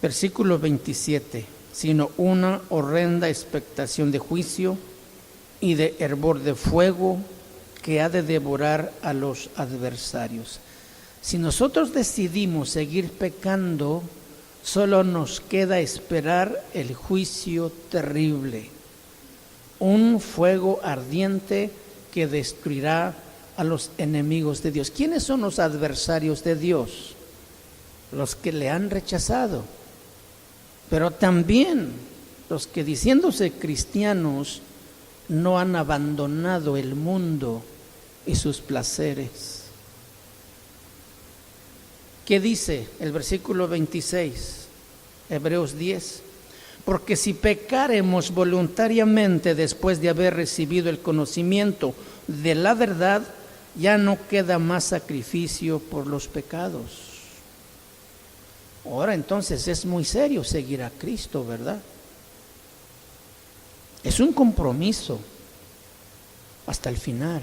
Versículo 27, sino una horrenda expectación de juicio y de hervor de fuego que ha de devorar a los adversarios. Si nosotros decidimos seguir pecando, solo nos queda esperar el juicio terrible, un fuego ardiente que destruirá a los enemigos de Dios. ¿Quiénes son los adversarios de Dios? Los que le han rechazado, pero también los que, diciéndose cristianos, no han abandonado el mundo y sus placeres. ¿Qué dice el versículo 26? Hebreos 10. Porque si pecaremos voluntariamente después de haber recibido el conocimiento de la verdad, ya no queda más sacrificio por los pecados. Ahora entonces es muy serio seguir a Cristo, ¿verdad? Es un compromiso hasta el final.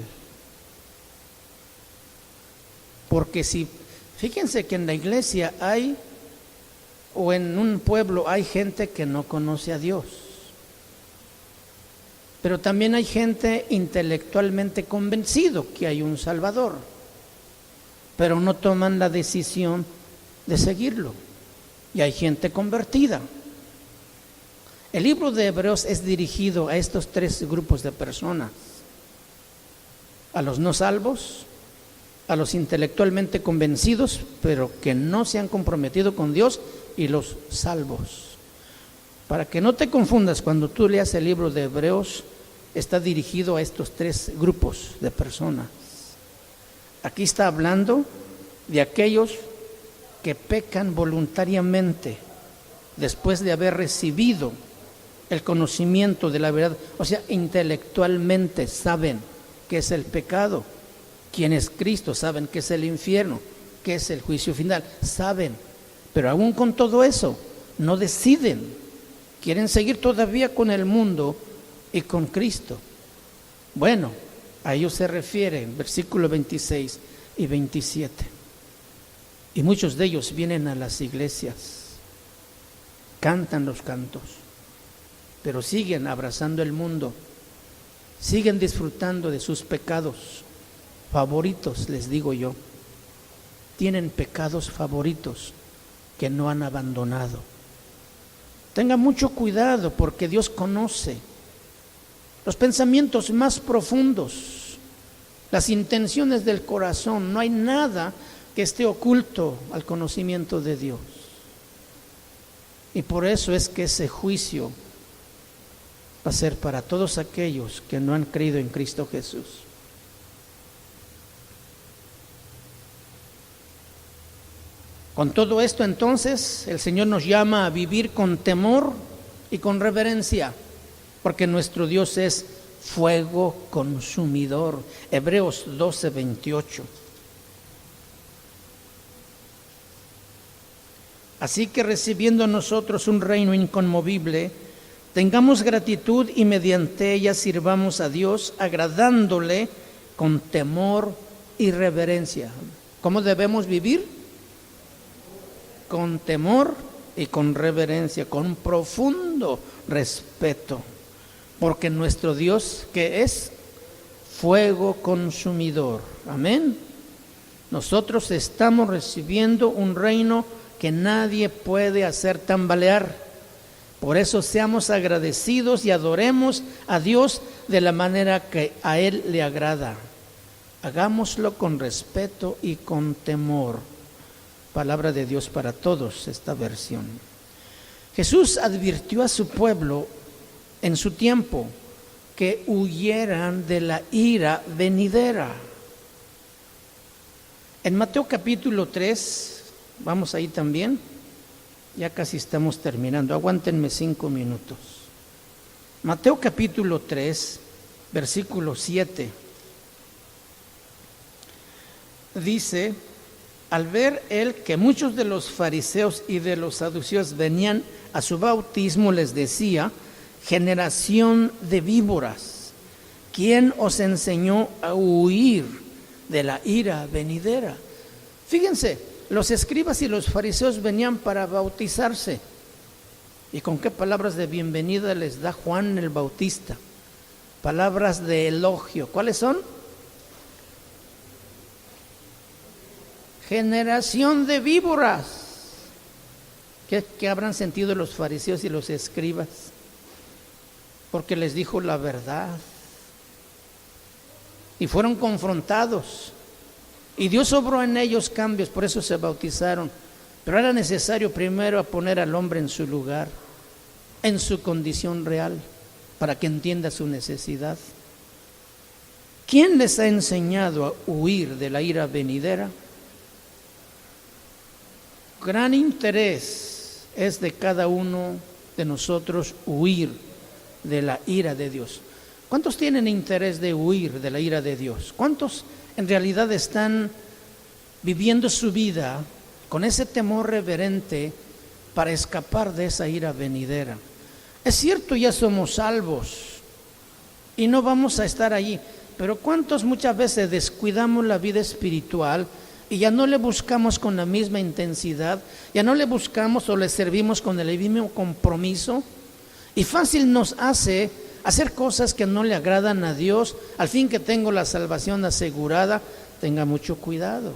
Porque fíjense que en la iglesia o en un pueblo hay gente que no conoce a Dios. Pero también hay gente intelectualmente convencido que hay un Salvador, pero no toman la decisión de seguirlo. Y hay gente convertida. El libro de Hebreos es dirigido a estos 3 grupos de personas: a los no salvos, a los intelectualmente convencidos, pero que no se han comprometido con Dios, y los salvos. Para que no te confundas, cuando tú leas el libro de Hebreos, está dirigido a estos 3 grupos de personas. Aquí está hablando de aquellos que pecan voluntariamente después de haber recibido el conocimiento de la verdad. O sea, intelectualmente saben qué es el pecado, quién es Cristo, saben qué es el infierno, qué es el juicio final, saben, pero aún con todo eso no deciden, quieren seguir todavía con el mundo y con Cristo. Bueno, a ellos se refieren versículos 26 y 27. Y muchos de ellos vienen a las iglesias, cantan los cantos, pero siguen abrazando el mundo, siguen disfrutando de sus pecados favoritos, les digo yo. Tienen pecados favoritos que no han abandonado. Tenga mucho cuidado, porque Dios conoce los pensamientos más profundos, las intenciones del corazón. No hay nada que esté oculto al conocimiento de Dios. Y por eso es que ese juicio va a ser para todos aquellos que no han creído en Cristo Jesús. Con todo esto, entonces, el Señor nos llama a vivir con temor y con reverencia, porque nuestro Dios es fuego consumidor. Hebreos 12:28. Así que, recibiendo nosotros un reino inconmovible, tengamos gratitud y mediante ella sirvamos a Dios, agradándole con temor y reverencia. ¿Cómo debemos vivir? Con temor y con reverencia, con profundo respeto, porque nuestro Dios, que es fuego consumidor. Amén. Nosotros estamos recibiendo un reino que nadie puede hacer tambalear. Por eso seamos agradecidos y adoremos a Dios de la manera que a Él le agrada. Hagámoslo con respeto y con temor. Palabra de Dios para todos, esta versión. Jesús advirtió a su pueblo en su tiempo que huyeran de la ira venidera. En Mateo capítulo 3, vamos ahí también, ya casi estamos terminando, aguántenme 5 minutos. Mateo capítulo 3, versículo 7, dice: al ver él que muchos de los fariseos y de los saduceos venían a su bautismo, les decía: generación de víboras, ¿quién os enseñó a huir de la ira venidera? Fíjense, los escribas y los fariseos venían para bautizarse. ¿Y con qué palabras de bienvenida les da Juan el Bautista? Palabras de elogio. ¿Cuáles son? Generación de víboras. ¿Qué habrán sentido los fariseos y los escribas? Porque les dijo la verdad. Y fueron confrontados. Y Dios obró en ellos cambios, por eso se bautizaron. Pero era necesario primero poner al hombre en su lugar, en su condición real, para que entienda su necesidad. ¿Quién les ha enseñado a huir de la ira venidera? Gran interés es de cada uno de nosotros huir de la ira de Dios. ¿Cuántos tienen interés de huir de la ira de Dios? ¿Cuántos en realidad están viviendo su vida con ese temor reverente para escapar de esa ira venidera? Es cierto, ya somos salvos y no vamos a estar allí, pero ¿cuántos muchas veces descuidamos la vida espiritual y ya no le buscamos con la misma intensidad, ya no le buscamos o le servimos con el mismo compromiso? Y fácil nos hace hacer cosas que no le agradan a Dios, al fin que tengo la salvación asegurada. Tenga mucho cuidado,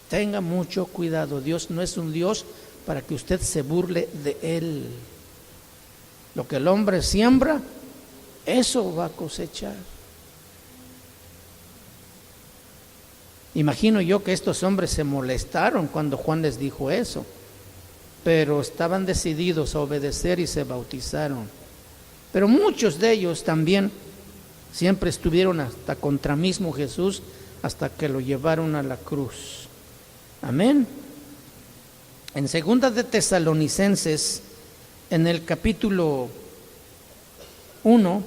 tenga mucho cuidado. Dios no es un Dios para que usted se burle de Él. Lo que el hombre siembra, eso va a cosechar. Imagino yo que estos hombres se molestaron cuando Juan les dijo eso, pero estaban decididos a obedecer y se bautizaron. Pero muchos de ellos también siempre estuvieron hasta contra mismo Jesús, hasta que lo llevaron a la cruz. Amén. En segunda de Tesalonicenses, en el capítulo 1,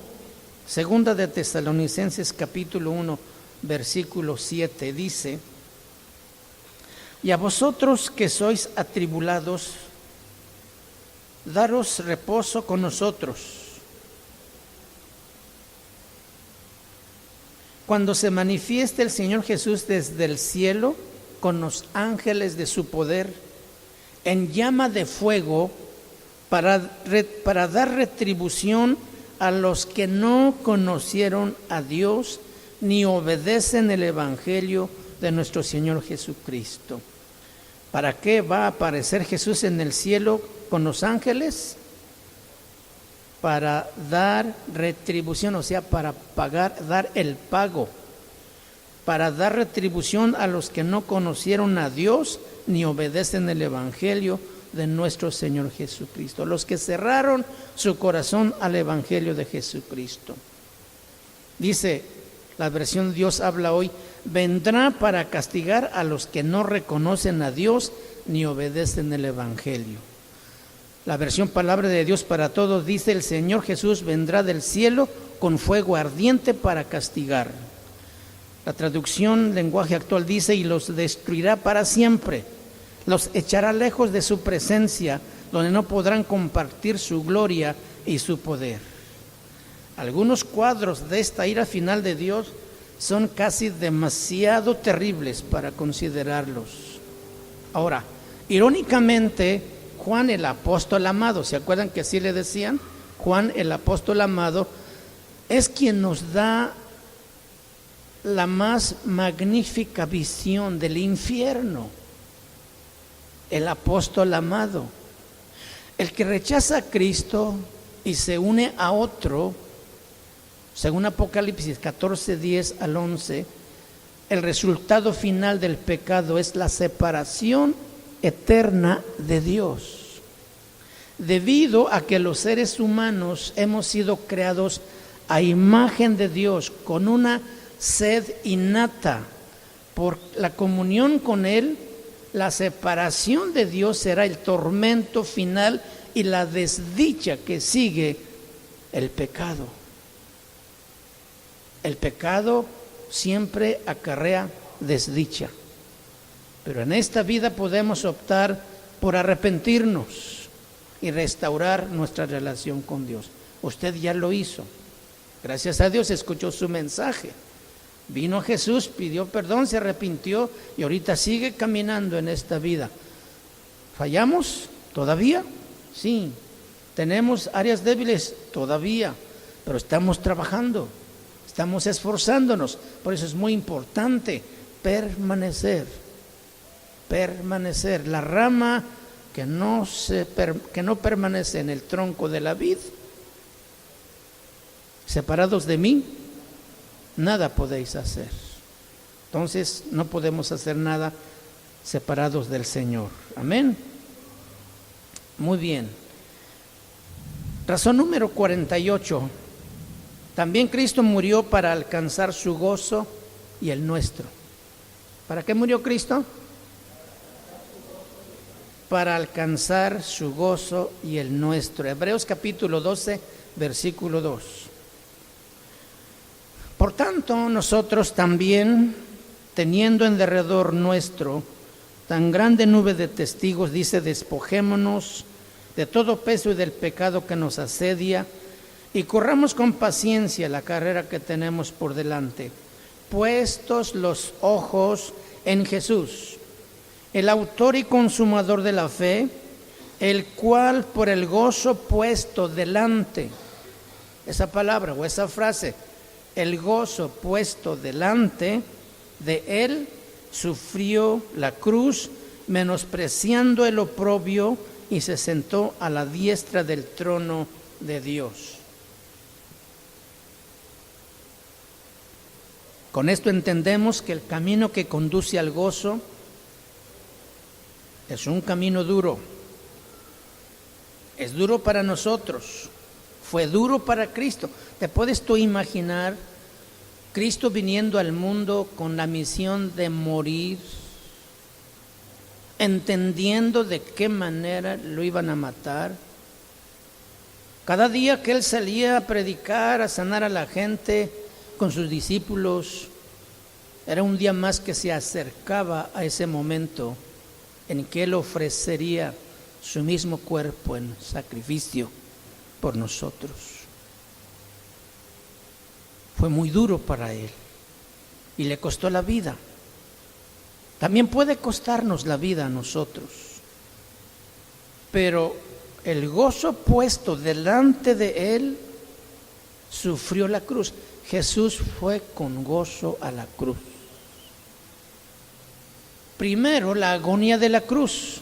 segunda de Tesalonicenses capítulo 1, versículo 7, dice: y a vosotros que sois atribulados, daros reposo con nosotros, cuando se manifieste el Señor Jesús desde el cielo con los ángeles de su poder, en llama de fuego, para dar retribución a los que no conocieron a Dios ni obedecen el Evangelio de nuestro Señor Jesucristo. ¿Para qué va a aparecer Jesús en el cielo con los ángeles? Para dar retribución, o sea, para pagar, dar el pago, para dar retribución a los que no conocieron a Dios ni obedecen el Evangelio de nuestro Señor Jesucristo, los que cerraron su corazón al Evangelio de Jesucristo. Dice la versión Dios habla hoy: vendrá para castigar a los que no reconocen a Dios ni obedecen el Evangelio. La versión Palabra de Dios para Todos dice: el Señor Jesús vendrá del cielo con fuego ardiente para castigar. La traducción lenguaje actual dice: y los destruirá para siempre, los echará lejos de su presencia, donde no podrán compartir su gloria y su poder. Algunos cuadros de esta ira final de Dios son casi demasiado terribles para considerarlos. Ahora, irónicamente, Juan el apóstol amado, ¿se acuerdan que así le decían? Juan el apóstol amado es quien nos da la más magnífica visión del infierno. El apóstol amado, el que rechaza a Cristo y se une a otro, según Apocalipsis 14, 10 al 11, el resultado final del pecado es la separación eterna de Dios. Debido a que los seres humanos hemos sido creados a imagen de Dios, con una sed innata por la comunión con Él, la separación de Dios será el tormento final y la desdicha que sigue el pecado. El pecado siempre acarrea desdicha, pero en esta vida podemos optar por arrepentirnos y restaurar nuestra relación con Dios. Usted ya lo hizo. Gracias a Dios escuchó su mensaje. Vino Jesús, pidió perdón, se arrepintió y ahorita sigue caminando en esta vida. ¿Fallamos todavía? Sí. ¿Tenemos áreas débiles? Todavía. Pero estamos trabajando, estamos esforzándonos. Por eso es muy importante permanecer. Permanecer. La rama que no permanece en el tronco de la vid, separados de mí, nada podéis hacer. Entonces no podemos hacer nada separados del Señor. Amén. Muy bien. Razón número 48. También Cristo murió para alcanzar su gozo y el nuestro. ¿Para qué murió Cristo? Para alcanzar su gozo y el nuestro. Hebreos capítulo 12, versículo 2. Por tanto, nosotros también, teniendo en derredor nuestro tan grande nube de testigos, dice, despojémonos de todo peso y del pecado que nos asedia y corramos con paciencia la carrera que tenemos por delante, puestos los ojos en Jesús, el autor y consumador de la fe, el cual por el gozo puesto delante, esa palabra o esa frase, el gozo puesto delante de él, sufrió la cruz, menospreciando el oprobio, y se sentó a la diestra del trono de Dios. Con esto entendemos que el camino que conduce al gozo es un camino duro. Es duro para nosotros. Fue duro para Cristo. ¿Te puedes tú imaginar Cristo viniendo al mundo con la misión de morir, entendiendo de qué manera lo iban a matar. Cada día que Él salía a predicar, a sanar a la gente con sus discípulos, era un día más que se acercaba a ese momento en que Él ofrecería su mismo cuerpo en sacrificio por nosotros. Fue muy duro para Él y le costó la vida. También puede costarnos la vida a nosotros, pero el gozo puesto delante de Él sufrió la cruz. Jesús fue con gozo a la cruz. Primero la agonía de la cruz,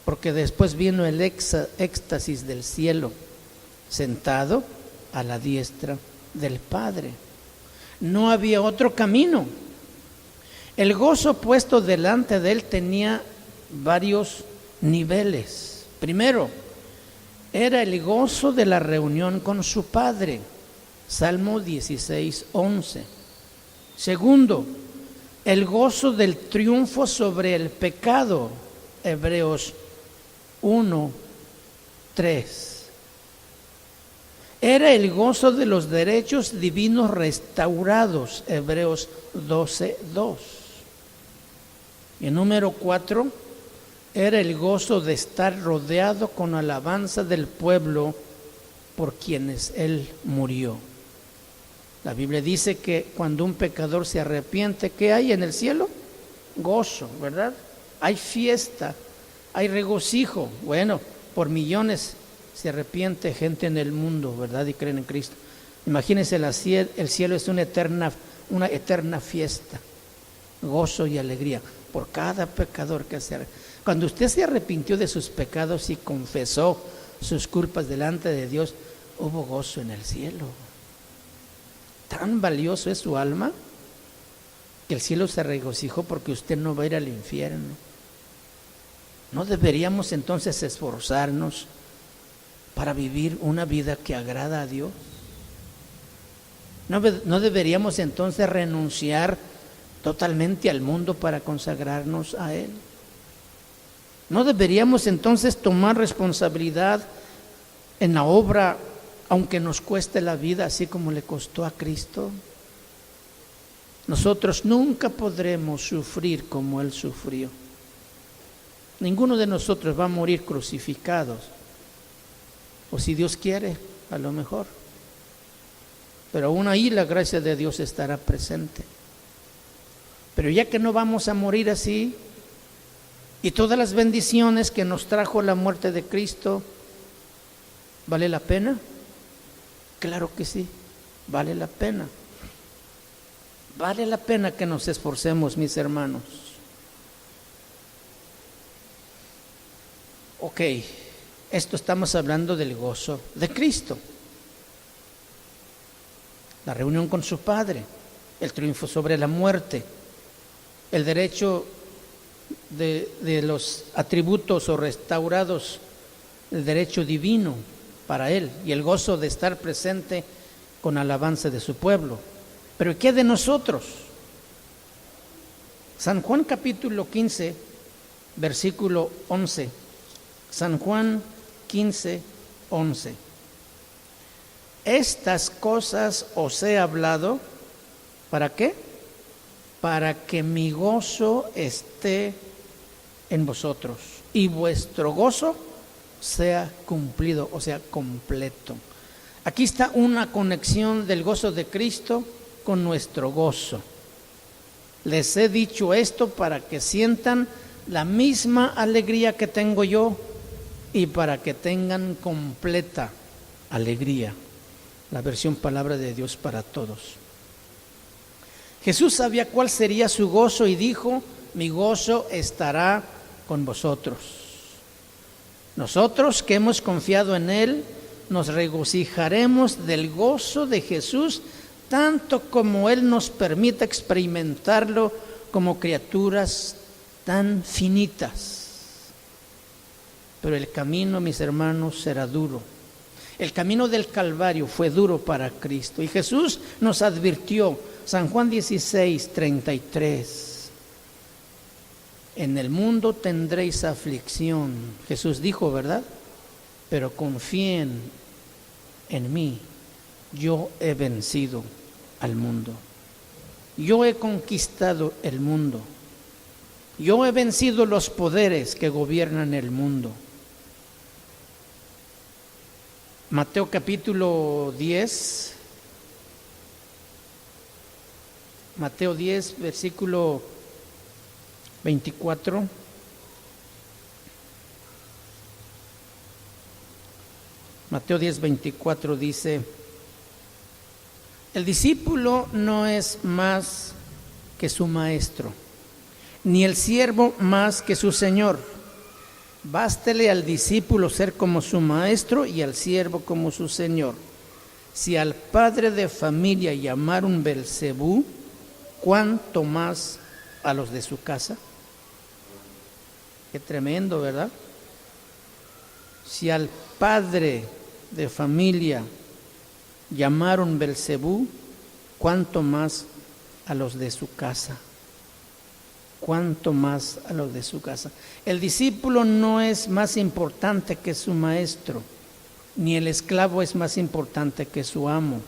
porque después vino el éxtasis del cielo, sentado a la diestra del Padre. No había otro camino. El gozo puesto delante de Él tenía varios niveles. Primero, era el gozo de la reunión con su Padre, Salmo 16:11. Segundo, el gozo del triunfo sobre el pecado, Hebreos 1:3. Era el gozo de los derechos divinos restaurados, Hebreos 12:2. Y número 4, era el gozo de estar rodeado con alabanza del pueblo por quienes Él murió. La Biblia dice que cuando un pecador se arrepiente, ¿qué hay en el cielo? Gozo, ¿verdad? Hay fiesta, hay regocijo. Bueno, por millones se arrepiente gente en el mundo, ¿verdad? Y creen en Cristo. Imagínense, el cielo es una eterna fiesta, gozo y alegría por cada pecador que se arrepiente. Cuando usted se arrepintió de sus pecados y confesó sus culpas delante de Dios, hubo gozo en el cielo. Tan valioso es su alma que el cielo se regocijó porque usted no va a ir al infierno. ¿No deberíamos entonces esforzarnos para vivir una vida que agrada a Dios? ¿No deberíamos entonces renunciar totalmente al mundo para consagrarnos a Él? ¿No deberíamos entonces tomar responsabilidad en la obra, aunque nos cueste la vida, así como le costó a Cristo? Nosotros nunca podremos sufrir como Él sufrió. Ninguno de nosotros va a morir crucificados. O si Dios quiere, a lo mejor. Pero aún ahí la gracia de Dios estará presente. Pero ya que no vamos a morir así, y todas las bendiciones que nos trajo la muerte de Cristo, ¿vale la pena? Claro que sí, vale la pena. Vale la pena que nos esforcemos, mis hermanos. Ok, esto estamos hablando del gozo de Cristo. La reunión con su Padre, el triunfo sobre la muerte, el derecho de los atributos o restaurados, el derecho divino para Él y el gozo de estar presente con alabanza de su pueblo. Pero ¿qué de nosotros? San Juan capítulo 15, versículo 11. San Juan 15:11. Estas cosas os he hablado, ¿para qué? Para que mi gozo esté en vosotros y vuestro gozo sea cumplido, o sea, completo. Aquí está una conexión del gozo de Cristo con nuestro gozo. Les he dicho esto para que sientan la misma alegría que tengo yo y para que tengan completa alegría. La versión Palabra de Dios para Todos. Jesús sabía cuál sería su gozo y dijo: mi gozo estará con vosotros. Nosotros que hemos confiado en Él, nos regocijaremos del gozo de Jesús, tanto como Él nos permita experimentarlo como criaturas tan finitas. Pero el camino, mis hermanos, será duro. El camino del Calvario fue duro para Cristo. Y Jesús nos advirtió: San Juan 16:33. En el mundo tendréis aflicción. Jesús dijo, ¿verdad? Pero confíen en mí. Yo he vencido al mundo. Yo he conquistado el mundo. Yo he vencido los poderes que gobiernan el mundo. Mateo capítulo 10. Mateo 10, versículo 24. Mateo 10, 24 dice: el discípulo no es más que su maestro, ni el siervo más que su señor. Bástele al discípulo ser como su maestro y al siervo como su señor. Si al padre de familia llamaron Belcebú, ¿cuánto más a los de su casa? Qué tremendo, ¿verdad? Si al padre de familia llamaron Belcebú, ¿cuánto más a los de su casa? ¿Cuánto más a los de su casa? El discípulo no es más importante que su maestro, ni el esclavo es más importante que su amo.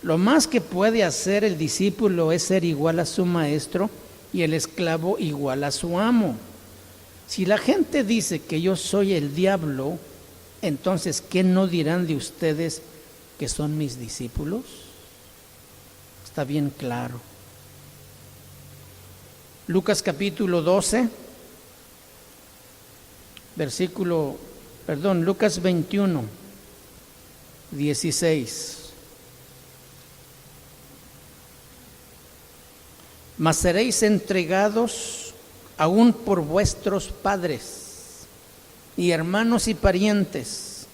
Lo más que puede hacer el discípulo es ser igual a su maestro y el esclavo igual a su amo. Si la gente dice que yo soy el diablo, entonces ¿qué no dirán de ustedes que son mis discípulos? Está bien claro. Lucas capítulo 12, Lucas 21, 16. Mas seréis entregados aún por vuestros padres, y hermanos y parientes,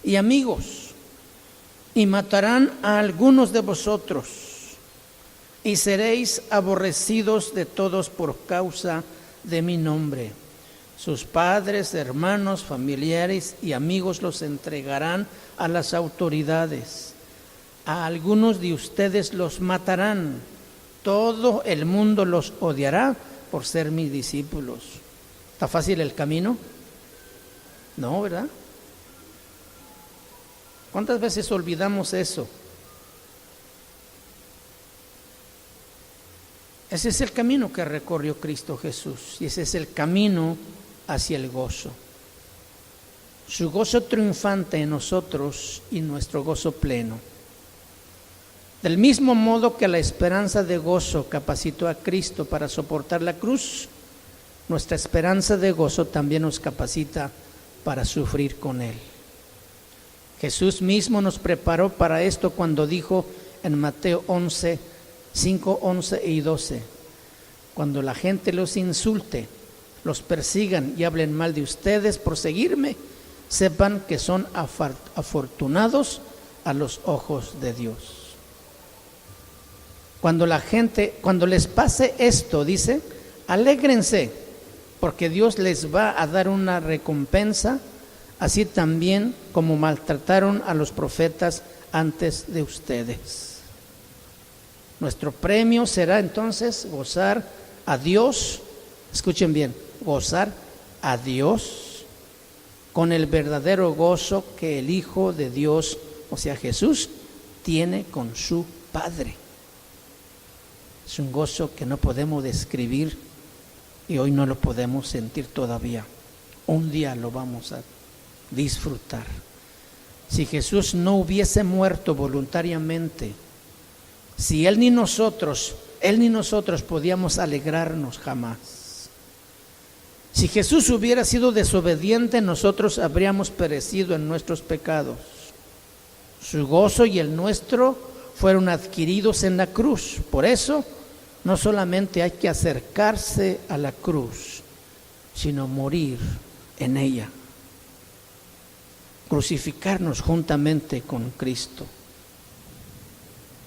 y amigos, y matarán a algunos de vosotros, y seréis aborrecidos de todos por causa de mi nombre. Sus padres, hermanos, familiares y amigos los entregarán a las autoridades. A algunos de ustedes los matarán. Todo el mundo los odiará por ser mis discípulos. ¿Está fácil el camino? No, ¿verdad? ¿Cuántas veces olvidamos eso? Ese es el camino que recorrió Cristo Jesús, y ese es el camino hacia el gozo. Su gozo triunfante en nosotros y nuestro gozo pleno. Del mismo modo que la esperanza de gozo capacitó a Cristo para soportar la cruz, nuestra esperanza de gozo también nos capacita para sufrir con Él. Jesús mismo nos preparó para esto cuando dijo en Mateo 11, 5, 11 y 12: cuando la gente los insulte, los persigan y hablen mal de ustedes por seguirme, sepan que son afortunados a los ojos de Dios. Cuando les pase esto, dice, alégrense, porque Dios les va a dar una recompensa, así también como maltrataron a los profetas antes de ustedes. Nuestro premio será entonces gozar a Dios, escuchen bien, gozar a Dios con el verdadero gozo que el Hijo de Dios, o sea Jesús, tiene con su Padre. Es un gozo que no podemos describir y hoy no lo podemos sentir todavía. Un día lo vamos a disfrutar. Si Jesús no hubiese muerto voluntariamente, si Él ni nosotros podíamos alegrarnos jamás. Si Jesús hubiera sido desobediente, nosotros habríamos perecido en nuestros pecados. Su gozo y el nuestro fueron adquiridos en la cruz. Por eso, no solamente hay que acercarse a la cruz, sino morir en ella. Crucificarnos juntamente con Cristo.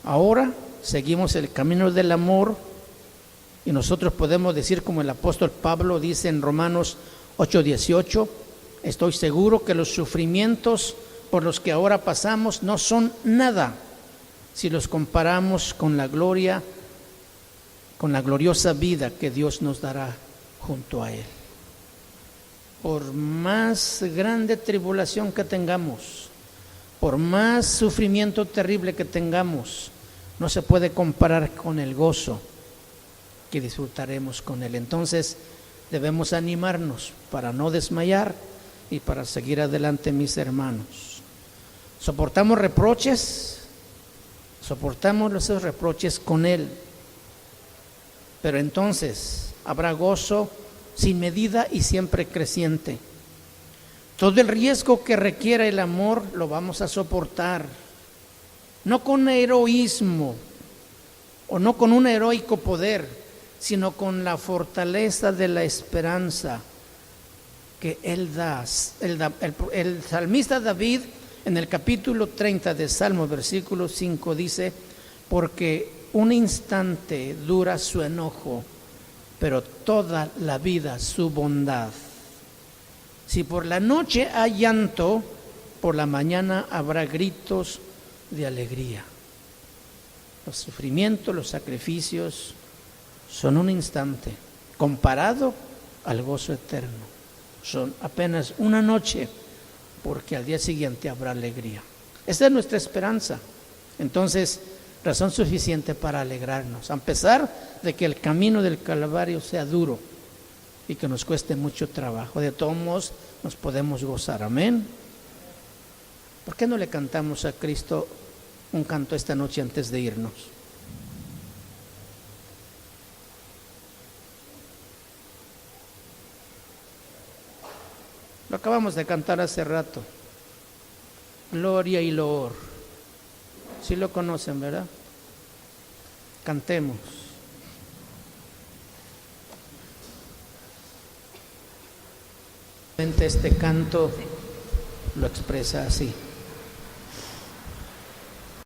Ahora seguimos el camino del amor y nosotros podemos decir, como el apóstol Pablo dice en Romanos 8:18, estoy seguro que los sufrimientos por los que ahora pasamos no son nada si los comparamos con la gloria, con la gloriosa vida que Dios nos dará junto a Él. Por más grande tribulación que tengamos, por más sufrimiento terrible que tengamos, no se puede comparar con el gozo que disfrutaremos con Él. Entonces debemos animarnos para no desmayar y para seguir adelante, mis hermanos. Soportamos reproches, soportamos esos reproches con Él, pero entonces habrá gozo sin medida y siempre creciente. Todo el riesgo que requiera el amor lo vamos a soportar, no con heroísmo o no con un heroico poder, sino con la fortaleza de la esperanza que Él da. El salmista David, en el capítulo 30 de Salmo, versículo 5, dice: porque un instante dura su enojo, pero toda la vida su bondad. Si por la noche hay llanto, por la mañana habrá gritos de alegría. Los sufrimientos, los sacrificios son un instante comparado al gozo eterno. Son apenas una noche, porque al día siguiente habrá alegría. Esa es nuestra esperanza. Entonces, razón suficiente para alegrarnos, a pesar de que el camino del Calvario sea duro y que nos cueste mucho trabajo. De todos modos, nos podemos gozar. Amén. ¿Por qué no le cantamos a Cristo un canto esta noche antes de irnos? Lo acabamos de cantar hace rato. Gloria y loor. Sí lo conocen, ¿verdad? Cantemos. Este canto lo expresa así.